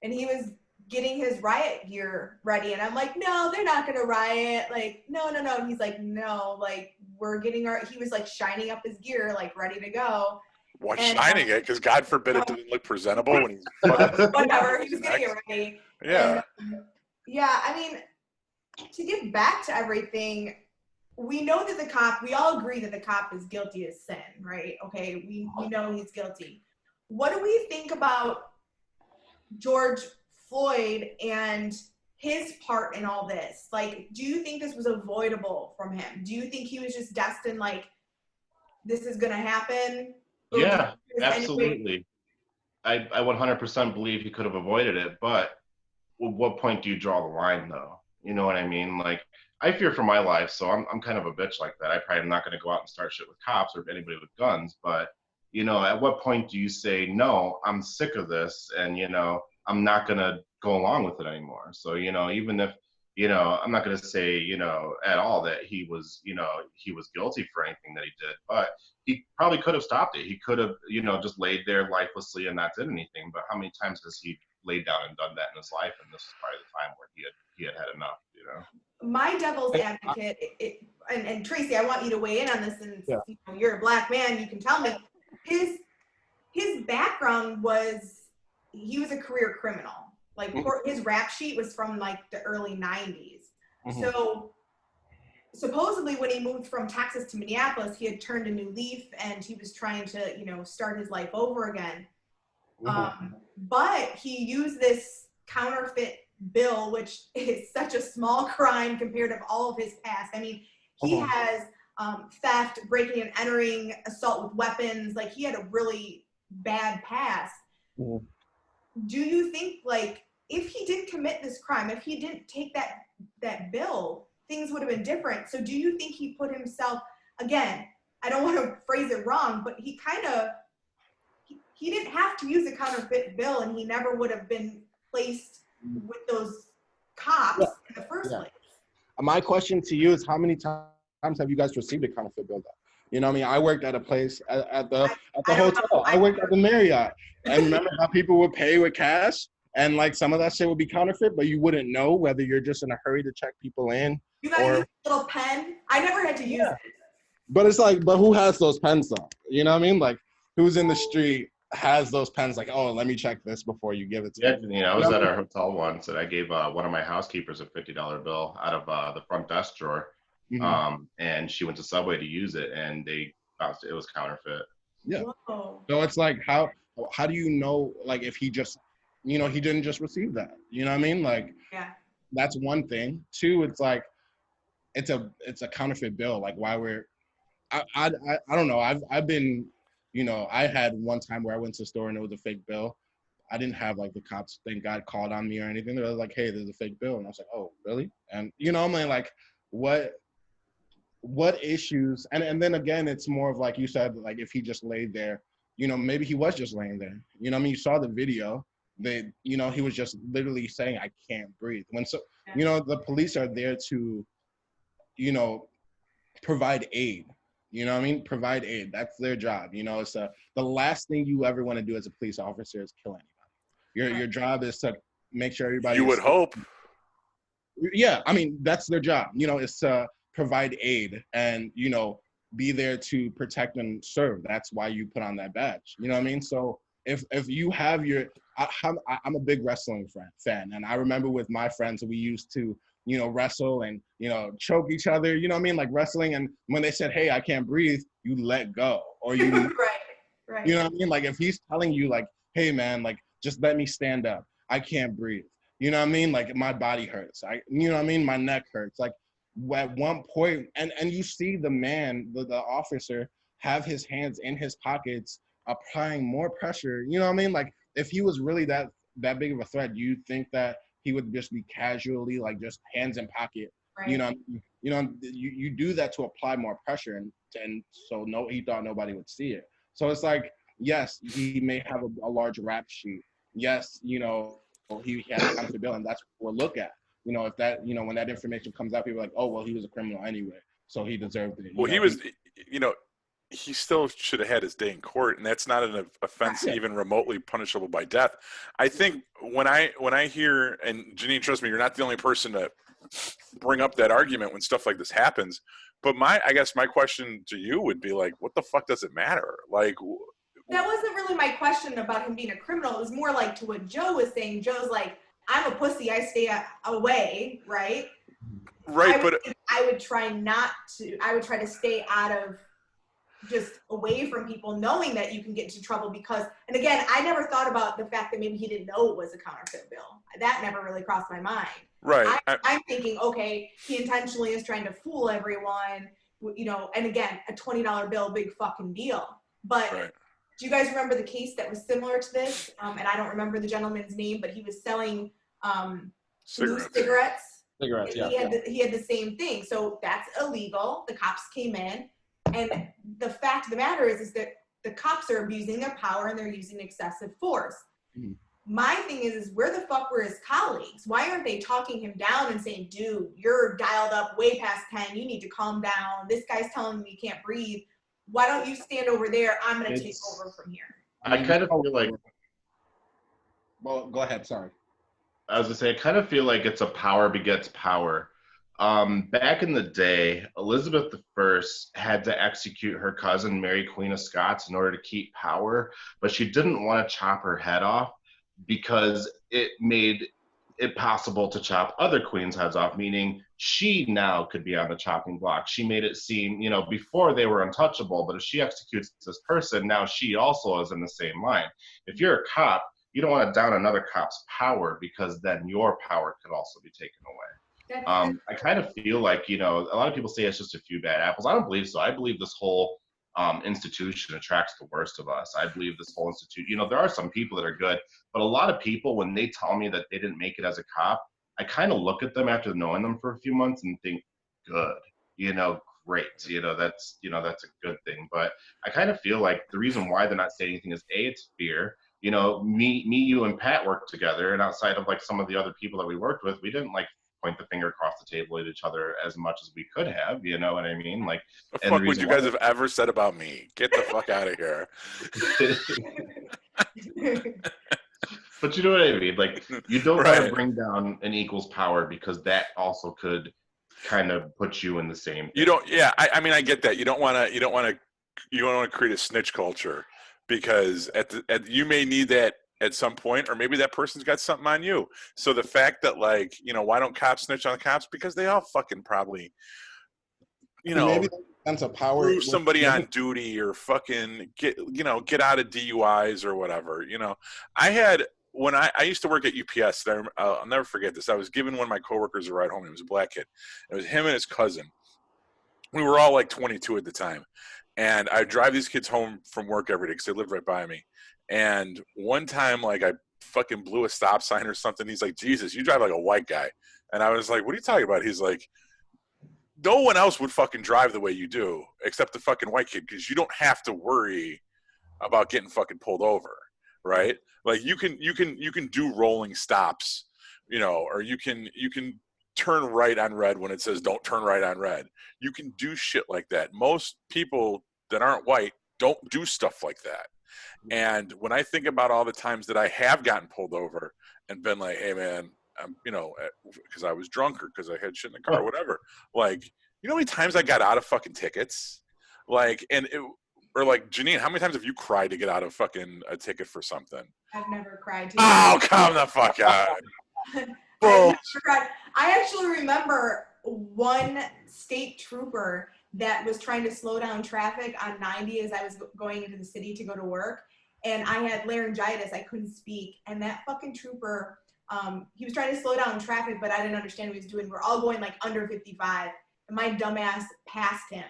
and he was getting his riot gear ready, and I'm like, no, they're not gonna riot, like no. And he's like, no, like we're getting he was like shining up his gear, like ready to go. What, shining it? Because God forbid it didn't look presentable when he's whatever, he was getting it ready. Yeah. And, yeah, I mean, to get back to everything, we know that we all agree that the cop is guilty as sin, right? Okay, we know he's guilty. What do we think about George Floyd and his part in all this? Like, do you think this was avoidable from him? Do you think he was just destined, like, this is gonna happen? Yeah, absolutely. I 100% believe he could have avoided it, but at what point do you draw the line, though? You know what I mean? Like, I fear for my life, so I'm kind of a bitch like that. I probably am not going to go out and start shit with cops or anybody with guns, but, at what point do you say, no, I'm sick of this, and, I'm not going to go along with it anymore. So, even if, I'm not going to say, at all that he was guilty for anything that he did, but he probably could have stopped it. He could have, just laid there lifelessly and not did anything. But how many times has he laid down and done that in his life? And this is probably the time where he had enough, My devil's advocate, and Tracy, I want you to weigh in on this, and you're a black man, you can tell me. His background was, he was a career criminal. Like, his rap sheet was from like the early 90s. Mm-hmm. So supposedly when he moved from Texas to Minneapolis, he had turned a new leaf and he was trying to, start his life over again. Mm-hmm. But he used this counterfeit bill, which is such a small crime compared to all of his past. I mean, he has theft, breaking and entering, assault with weapons. Like, he had a really bad past. Mm-hmm. Do you think, like, if he did commit this crime, if he didn't take that bill, things would have been different? So do you think he put himself, again, I don't want to phrase it wrong, but he kind of, he didn't have to use a counterfeit bill, and he never would have been placed with those cops in the first place. My question to you is, how many times have you guys received a counterfeit bill? You know what I mean? I worked at a place at the hotel. I worked at the Marriott. And remember how people would pay with cash? And like some of that shit would be counterfeit, but you wouldn't know whether you're just in a hurry to check people in. You gotta use a little pen. I never had to use it. But it's like, but who has those pens though? You know what I mean? Like, who's in the street has those pens, like, oh, let me check this before you give it to me. I was at our hotel once and I gave one of my housekeepers a $50 bill out of the front desk drawer. Mm-hmm. And she went to Subway to use it, and it was counterfeit. Yeah. Whoa. So it's like, how do you know, like, if he just, he didn't just receive that, you know what I mean? Like, Yeah. that's one thing. Two, it's like, it's a counterfeit bill. Like, why I don't know. I've been, I had one time where I went to the store and it was a fake bill. I didn't have like the cops, thank God, called on me or anything. They were like, hey, there's a fake bill. And I was like, oh, really? And I'm like, what issues? And then again, it's more of like you said, like if he just laid there, maybe he was just laying there. I mean, you saw the video. He was just literally saying, I can't breathe. The police are there to, provide aid. You know what I mean? Provide aid. That's their job. It's the last thing you ever want to do as a police officer is kill anybody. Your job is to make sure everybody You is would safe. hope. Yeah, I mean, that's their job. Is to provide aid and, be there to protect and serve. That's why you put on that badge. You know what I mean? So if you have I'm a big wrestling fan. And I remember with my friends, we used to, wrestle and, choke each other, you know what I mean? Like wrestling. And when they said, hey, I can't breathe, you let go or you, Right. you know what I mean? Like if he's telling you like, hey man, like just let me stand up. I can't breathe. You know what I mean? Like my body hurts. You know what I mean? My neck hurts. Like at one point, and you see the man, the officer, have his hands in his pockets, applying more pressure. You know what I mean? Like if he was really that big of a threat, you'd think that he would just be casually like just hands in pocket. Right. You do that to apply more pressure, and so he thought nobody would see it. So it's like, yes, he may have a large rap sheet. Yes, he has a counterfeit bill, and that's what we'll look at. If that, when that information comes out, people are like, oh, well, he was a criminal anyway, so he deserved it. Well, he still should have had his day in court, and that's not an offense even remotely punishable by death. I think when I hear, and Jeanine, trust me, you're not the only person to bring up that argument when stuff like this happens. But I guess my question to you would be like, what the fuck does it matter? Like, that wasn't really my question about him being a criminal. It was more like to what Joe was saying. Joe's like, I'm a pussy. I stay away, right? Right, I would try to stay out of, just away from people, knowing that you can get into trouble because, and again, I never thought about the fact that maybe he didn't know it was a counterfeit bill. That never really crossed my mind. Right. I'm thinking, okay, he intentionally is trying to fool everyone, and again, a $20 bill, big fucking deal. But right. Do you guys remember the case that was similar to this? And I don't remember the gentleman's name, but he was selling cigarettes. Cigarettes, yeah. He had the same thing. So that's illegal. The cops came in. And the fact of the matter is that the cops are abusing their power and they're using excessive force. Mm-hmm. My thing is where the fuck were his colleagues? Why aren't they talking him down and saying, dude, you're dialed up way past 10. You need to calm down. This guy's telling me you can't breathe. Why don't you stand over there? I'm going to take over from here. I kind of feel like... Well, go ahead. Sorry. I was going to say, I kind of feel like it's a power begets power. Back in the day, Elizabeth I had to execute her cousin, Mary Queen of Scots, in order to keep power, but she didn't want to chop her head off because it made it possible to chop other queens' heads off, meaning she now could be on the chopping block. She made it seem, before they were untouchable, but if she executes this person, now she also is in the same line. If you're a cop, you don't want to down another cop's power because then your power could also be taken away. I kind of feel like, a lot of people say it's just a few bad apples. I don't believe so. I believe this whole institution attracts the worst of us. I believe this whole institute, there are some people that are good, but a lot of people, when they tell me that they didn't make it as a cop, I kind of look at them after knowing them for a few months and think, good, great, that's a good thing. But I kind of feel like the reason why they're not saying anything is A, it's fear. Me, you, and Pat worked together, and outside of like some of the other people that we worked with, we didn't like point the finger across the table at each other as much as we could have, you know what I mean? Like, the fuck would you guys have ever said about me? Get the fuck out of here. But you know what I mean? Like, you don't want to bring down an equal's power because that also could kind of put you in the same thing. You don't, yeah, I mean, I get that. You don't want to create a snitch culture because you may need that at some point, or maybe that person's got something on you. So the fact that why don't cops snitch on the cops? Because they all fucking probably, you know, maybe sense of power prove with somebody women. on duty or fucking get out of DUIs or whatever. You know, I had when I used to work at UPS. I'll never forget this. I was giving one of my coworkers a ride home. He was a black kid. It was him and his cousin. We were all like 22 at the time, and I drive these kids home from work every day because they lived right by me. And one time, like I fucking blew a stop sign or something. He's like, "Jesus, you drive like a white guy." And I was like, "What are you talking about?" He's like, no one else would fucking drive the way you do except the fucking white kid because you don't have to worry about getting fucking pulled over, right? Like you can do rolling stops, you know, or you can turn right on red when it says don't turn right on red. You can do shit like that. Most people that aren't white don't do stuff like that. And when I think about all the times that I have gotten pulled over and been like, hey man, you know, because I was drunk or because I had shit in the car or whatever, like, you know how many times I got out of fucking tickets? Like, or like, Jeanine, how many times have you cried to get out of fucking a ticket for something? I've never cried. Oh, come the fuck out. I've Bro. never cried. I actually remember one state trooper that was trying to slow down traffic on 90 as I was going into the city to go to work. And I had laryngitis. I couldn't speak. And that fucking trooper, he was trying to slow down traffic, but I didn't understand what he was doing. We're all going like under 55. And my dumbass passed him.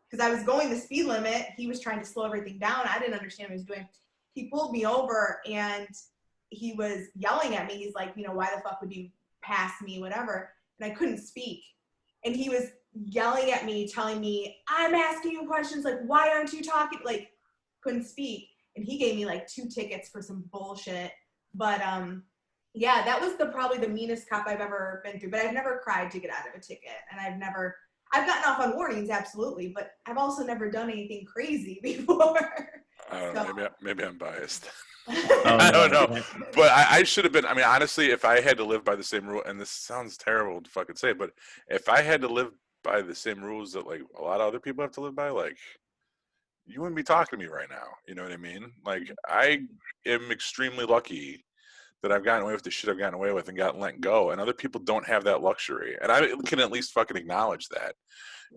Because I was going the speed limit. He was trying to slow everything down. I didn't understand what he was doing. He pulled me over and he was yelling at me. He's like, you know, why the fuck would you pass me, whatever. And I couldn't speak. And he was yelling at me, telling me, I'm asking you questions, like, why aren't you talking? Like, couldn't speak. And he gave me like 2 tickets for some bullshit. But yeah, that was probably the meanest cop I've ever been through. But I've never cried to get out of a ticket. And I've gotten off on warnings, absolutely, but I've also never done anything crazy before. I don't know, maybe I'm biased. Oh, I don't no. know. But I should have been. I mean, honestly, if I had to live by the same rule, and this sounds terrible to fucking say, but if I had to live by the same rules that like a lot of other people have to live by, like you wouldn't be talking to me right now. You know what I mean? Like I am extremely lucky that I've gotten away with the shit I've gotten away with and gotten let go, and other people don't have that luxury. And I can at least fucking acknowledge that.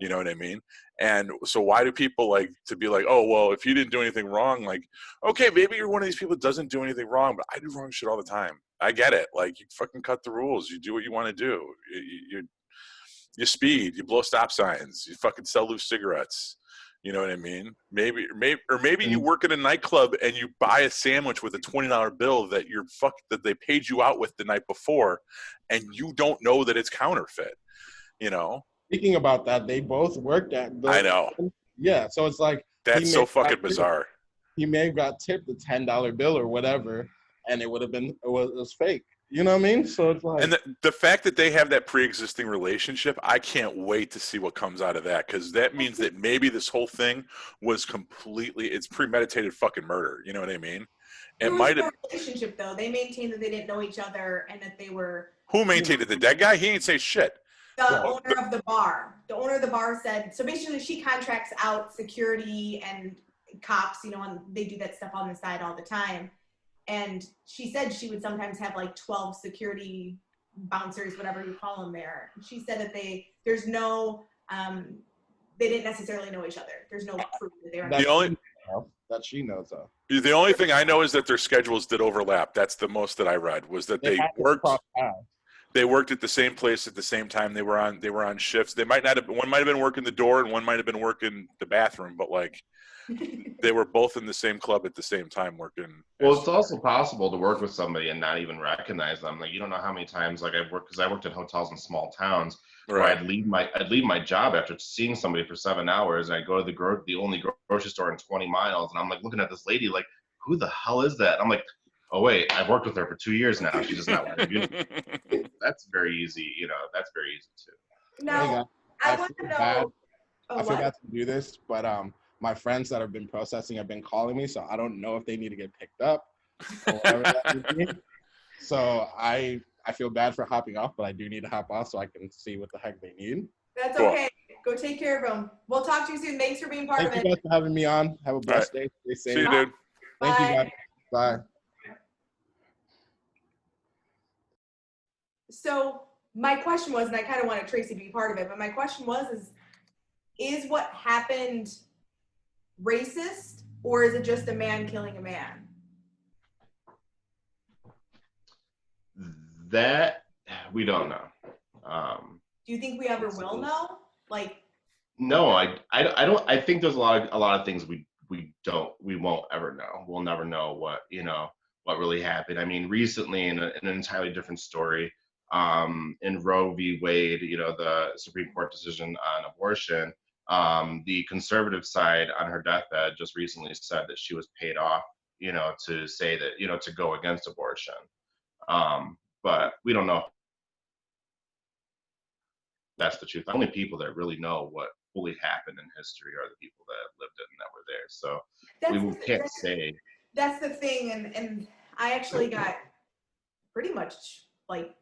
You know what I mean? And so why do people like to be like, oh, well, if you didn't do anything wrong, like, okay, maybe you're one of these people that doesn't do anything wrong, but I do wrong shit all the time. I get it. Like, you fucking cut the rules. You do what you want to do. You speed. You blow stop signs. You fucking sell loose cigarettes. You know what I mean? Maybe you work at a nightclub and you buy a sandwich with a $20 bill that that they paid you out with the night before, and you don't know that it's counterfeit. You know? Speaking about that, they both worked at I know. Yeah, so it's like that's so fucking bizarre. He may have got tipped a $10 bill or whatever, and it was fake. You know what I mean? So it's like, and the fact that they have that pre-existing relationship, I can't wait to see what comes out of that, because that means that maybe this whole thing was it's premeditated fucking murder. You know what I mean? It might have relationship though. They maintained that they didn't know each other and that they were. Who maintained it? The dead guy? He ain't say shit. The owner of the bar. The owner of the bar said, so basically she contracts out security and cops, you know, and they do that stuff on the side all the time. And she said she would sometimes have like 12 security bouncers, whatever you call them there. She said that they didn't necessarily know each other. There's no proof that they were. That she knows of. The only thing I know is that their schedules did overlap. That's the most that I read, was that they worked at the same place at the same time. They were on shifts. They might not have. One might have been working the door, and one might have been working the bathroom. But like, they were both in the same club at the same time working. Well, it's also possible to work with somebody and not even recognize them. Like, you don't know how many times, like, because I worked in hotels in small towns, where Right. I'd leave my job after seeing somebody for 7 hours, and I'd go to the only grocery store in 20 miles, and I'm like looking at this lady like, who the hell is that? I'm like, oh wait, I've worked with her for 2 years now. She's just not wearing a uniform. That's very easy, that's very easy too. Now, I want to know. I forgot to do this, but my friends that have been protesting have been calling me, so I don't know if they need to get picked up or whatever that would be. So I feel bad for hopping off, but I do need to hop off so I can see what the heck they need. That's okay. Go take care of them. We'll talk to you soon. Thanks for being part of it. Thank you guys for having me on. Have a blessed day. Stay safe. See you, dude. Thank you guys. Bye. So my question was, and I kind of wanted Tracy to be part of it, but my question was, is what happened racist, or is it just a man killing a man? That we don't know. Do you think we ever will know? Like, no, I don't. I think there's a lot of things we won't ever know. We'll never know what what really happened. I mean, recently in an entirely different story, in Roe v. Wade, the Supreme Court decision on abortion, the conservative side on her deathbed just recently said that she was paid off, to say that, to go against abortion. But we don't know if that's the truth. The only people that really know what fully happened in history are the people that lived it and that were there. So we can't say. That's the thing, and I actually got pretty much like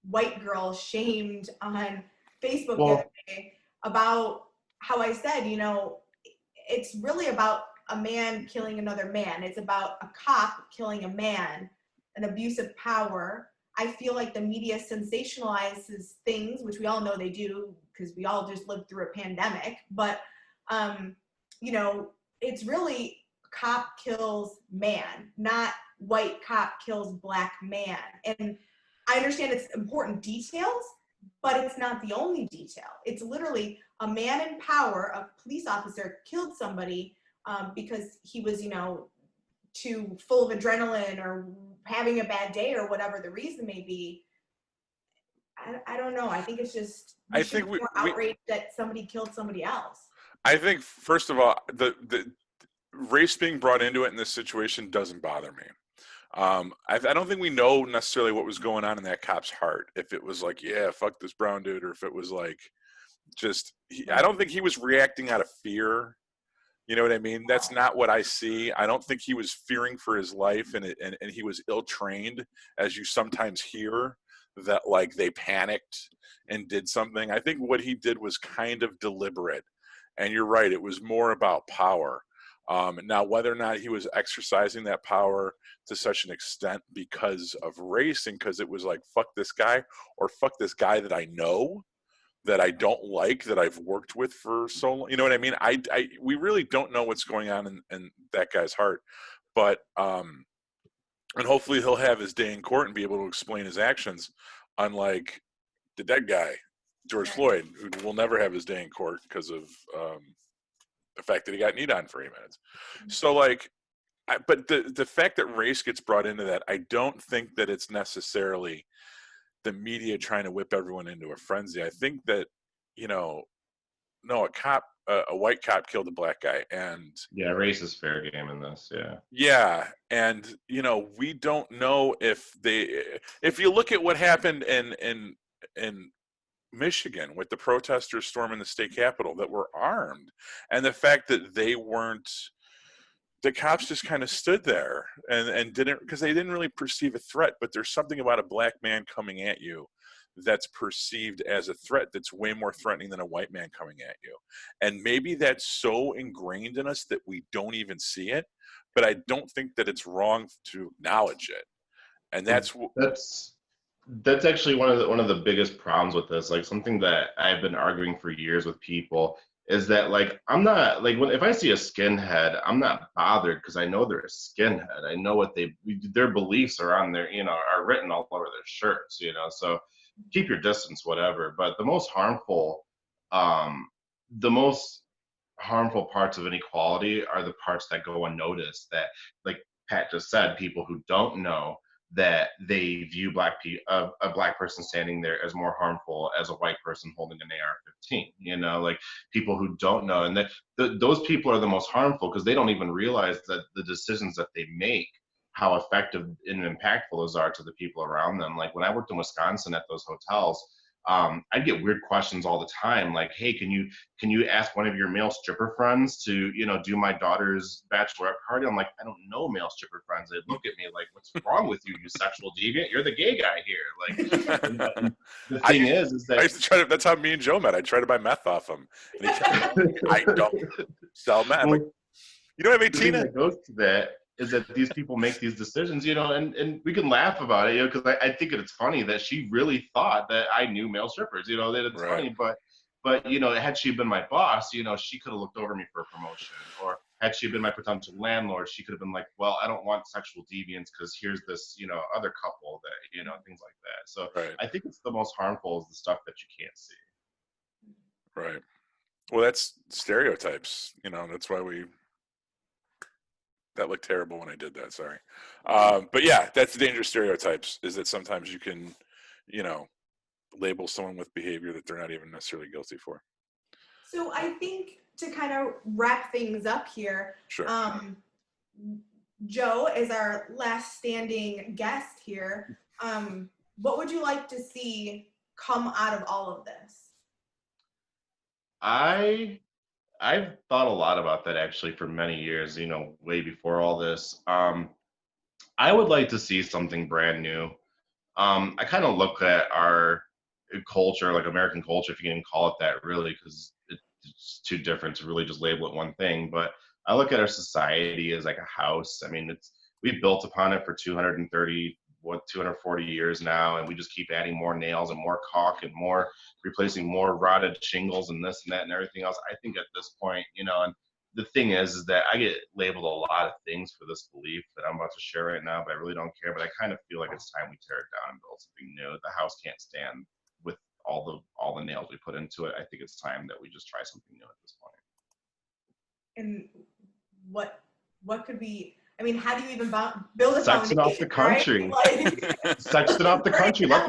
white girl shamed on Facebook the other day about how I said, it's really about a man killing another man. It's about a cop killing a man, an abuse of power. I feel like the media sensationalizes things, which we all know they do because we all just lived through a pandemic. But, it's really cop kills man, not white cop kills black man. And I understand it's important details, but it's not the only detail. It's literally a man in power, a police officer killed somebody because he was, too full of adrenaline or having a bad day or whatever the reason may be. I don't know. I think it's just we're outraged that somebody killed somebody else. I think, first of all, the race being brought into it in this situation doesn't bother me. I don't think we know necessarily what was going on in that cop's heart. If it was like, yeah, fuck this brown dude, or if it was like, I don't think he was reacting out of fear. You know what I mean? That's not what I see. I don't think he was fearing for his life, and he was ill-trained, as you sometimes hear, that like they panicked and did something. I think what he did was kind of deliberate. And you're right, it was more about power. Now, whether or not he was exercising that power to such an extent because of race and because it was like, fuck this guy, or fuck this guy that I know, that I don't like, that I've worked with for so long. You know what I mean? We really don't know what's going on in that guy's heart. But, and hopefully he'll have his day in court and be able to explain his actions, unlike the dead guy, George Floyd, who will never have his day in court because of the fact that he got kneed on for 8 minutes. So like, but the fact that race gets brought into that, I don't think that it's necessarily the media trying to whip everyone into a frenzy. I think that, no, a white cop killed a black guy, and race is fair game in this. And we don't know if you look at what happened in Michigan with the protesters storming the state capitol that were armed, and the fact that the cops just kind of stood there and didn't, because they didn't really perceive a threat. But there's something about a black man coming at you that's perceived as a threat that's way more threatening than a white man coming at you. And maybe that's so ingrained in us that we don't even see it, but I don't think that it's wrong to acknowledge it. And that's actually one of the biggest problems with this. Like, something that I've been arguing for years with people is that, like, I'm not like, if I see a skinhead, I'm not bothered because I know they're a skinhead. I know what their beliefs are on their, are written all over their shirts, so keep your distance, whatever. But the most harmful parts of inequality are the parts that go unnoticed, that, like Pat just said, people who don't know that they view a black person standing there as more harmful as a white person holding an AR-15. Like, people who don't know, and that those people are the most harmful because they don't even realize that the decisions that they make, how effective and impactful those are to the people around them. Like, when I worked in Wisconsin at those hotels, I'd get weird questions all the time, like, hey, can you ask one of your male stripper friends to, do my daughter's bachelorette party? I'm like, I don't know male stripper friends. They'd look at me like, what's wrong with you, you sexual deviant? You're the gay guy here. Like, the thing is that I used to try to, that's how me and Joe met. I tried to buy meth off him. And he I don't sell meth. I'm like, you don't have 18? The thing that goes to that is that these people make these decisions, and we can laugh about it, because I think it's funny that she really thought that I knew male strippers, that it's funny, but But, had she been my boss, she could have looked over me for a promotion. Or had she been my potential landlord, she could have been like, well, I don't want sexual deviance because here's this, other couple that, things like that. So Right. I think it's the most harmful is the stuff that you can't see. Right. Well, that's stereotypes. That's why that looked terrible when I did that. Sorry. But yeah, that's the dangerous stereotypes is that sometimes you can, label someone with behavior that they're not even necessarily guilty for. So I think to kind of wrap things up here, Sure. Joe is our last standing guest here. What would you like to see come out of all of this? I've thought a lot about that actually for many years, way before all this. I would like to see something brand new. I kind of look at our culture, like American culture, if you can even call it that, really, because it's too different to really just label it one thing. But I look at our society as like a house. I mean, we've built upon it for 240 years now, and we just keep adding more nails and more caulk and more replacing more rotted shingles and this and that and everything else. I think at this point, and the thing is that I get labeled a lot of things for this belief that I'm about to share right now, but I really don't care. But I kind of feel like it's time we tear it down and build something new. The house can't stand with all the nails we put into it. I think it's time that we just try something new at this point. And what could we? I mean, how do you even build a section foundation? Off the country. Right? Section off the country. Let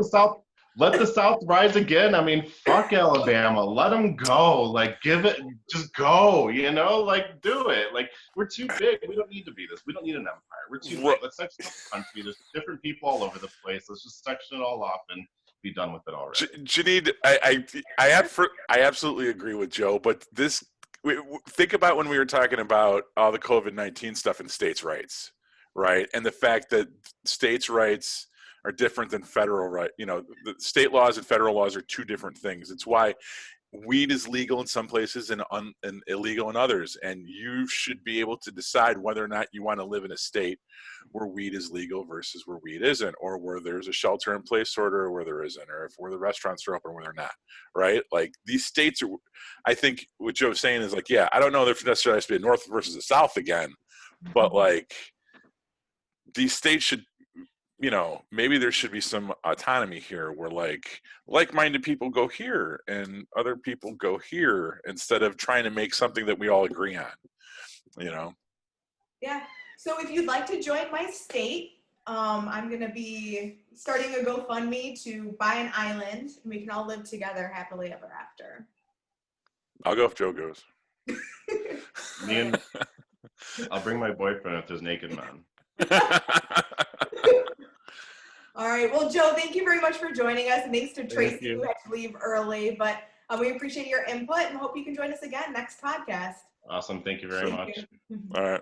the South rise again. I mean, fuck Alabama. Let them go. Like, just go, like, do it. Like, we're too big. We don't need to be this. We don't need an empire. We're too big. Let's section off the country. There's different people all over the place. Let's just section it all off and be done with it already. Jeanine, I absolutely agree with Joe, but think about when we were talking about all the COVID-19 stuff and states' rights, right? And the fact that states' rights are different than federal right. The state laws and federal laws are two different things. It's why weed is legal in some places and illegal in others. And you should be able to decide whether or not you want to live in a state where weed is legal versus where weed isn't, or where there's a shelter in place order or where there isn't, or where the restaurants are open or where they're not, right? Like these states are, I think what Joe's saying is like, yeah, I don't know if there necessarily has to be a North versus a South again, but like these states should, maybe there should be some autonomy here where like-minded people go here and other people go here instead of trying to make something that we all agree on, Yeah. So if you'd like to join my state, I'm going to be starting a GoFundMe to buy an island and we can all live together happily ever after. I'll go if Joe goes. I'll bring my boyfriend if there's naked men. All right. Well, Joe, thank you very much for joining us. And thanks to Tracy who had to leave early. But we appreciate your input and hope you can join us again next podcast. Awesome. Thank you very much. All right.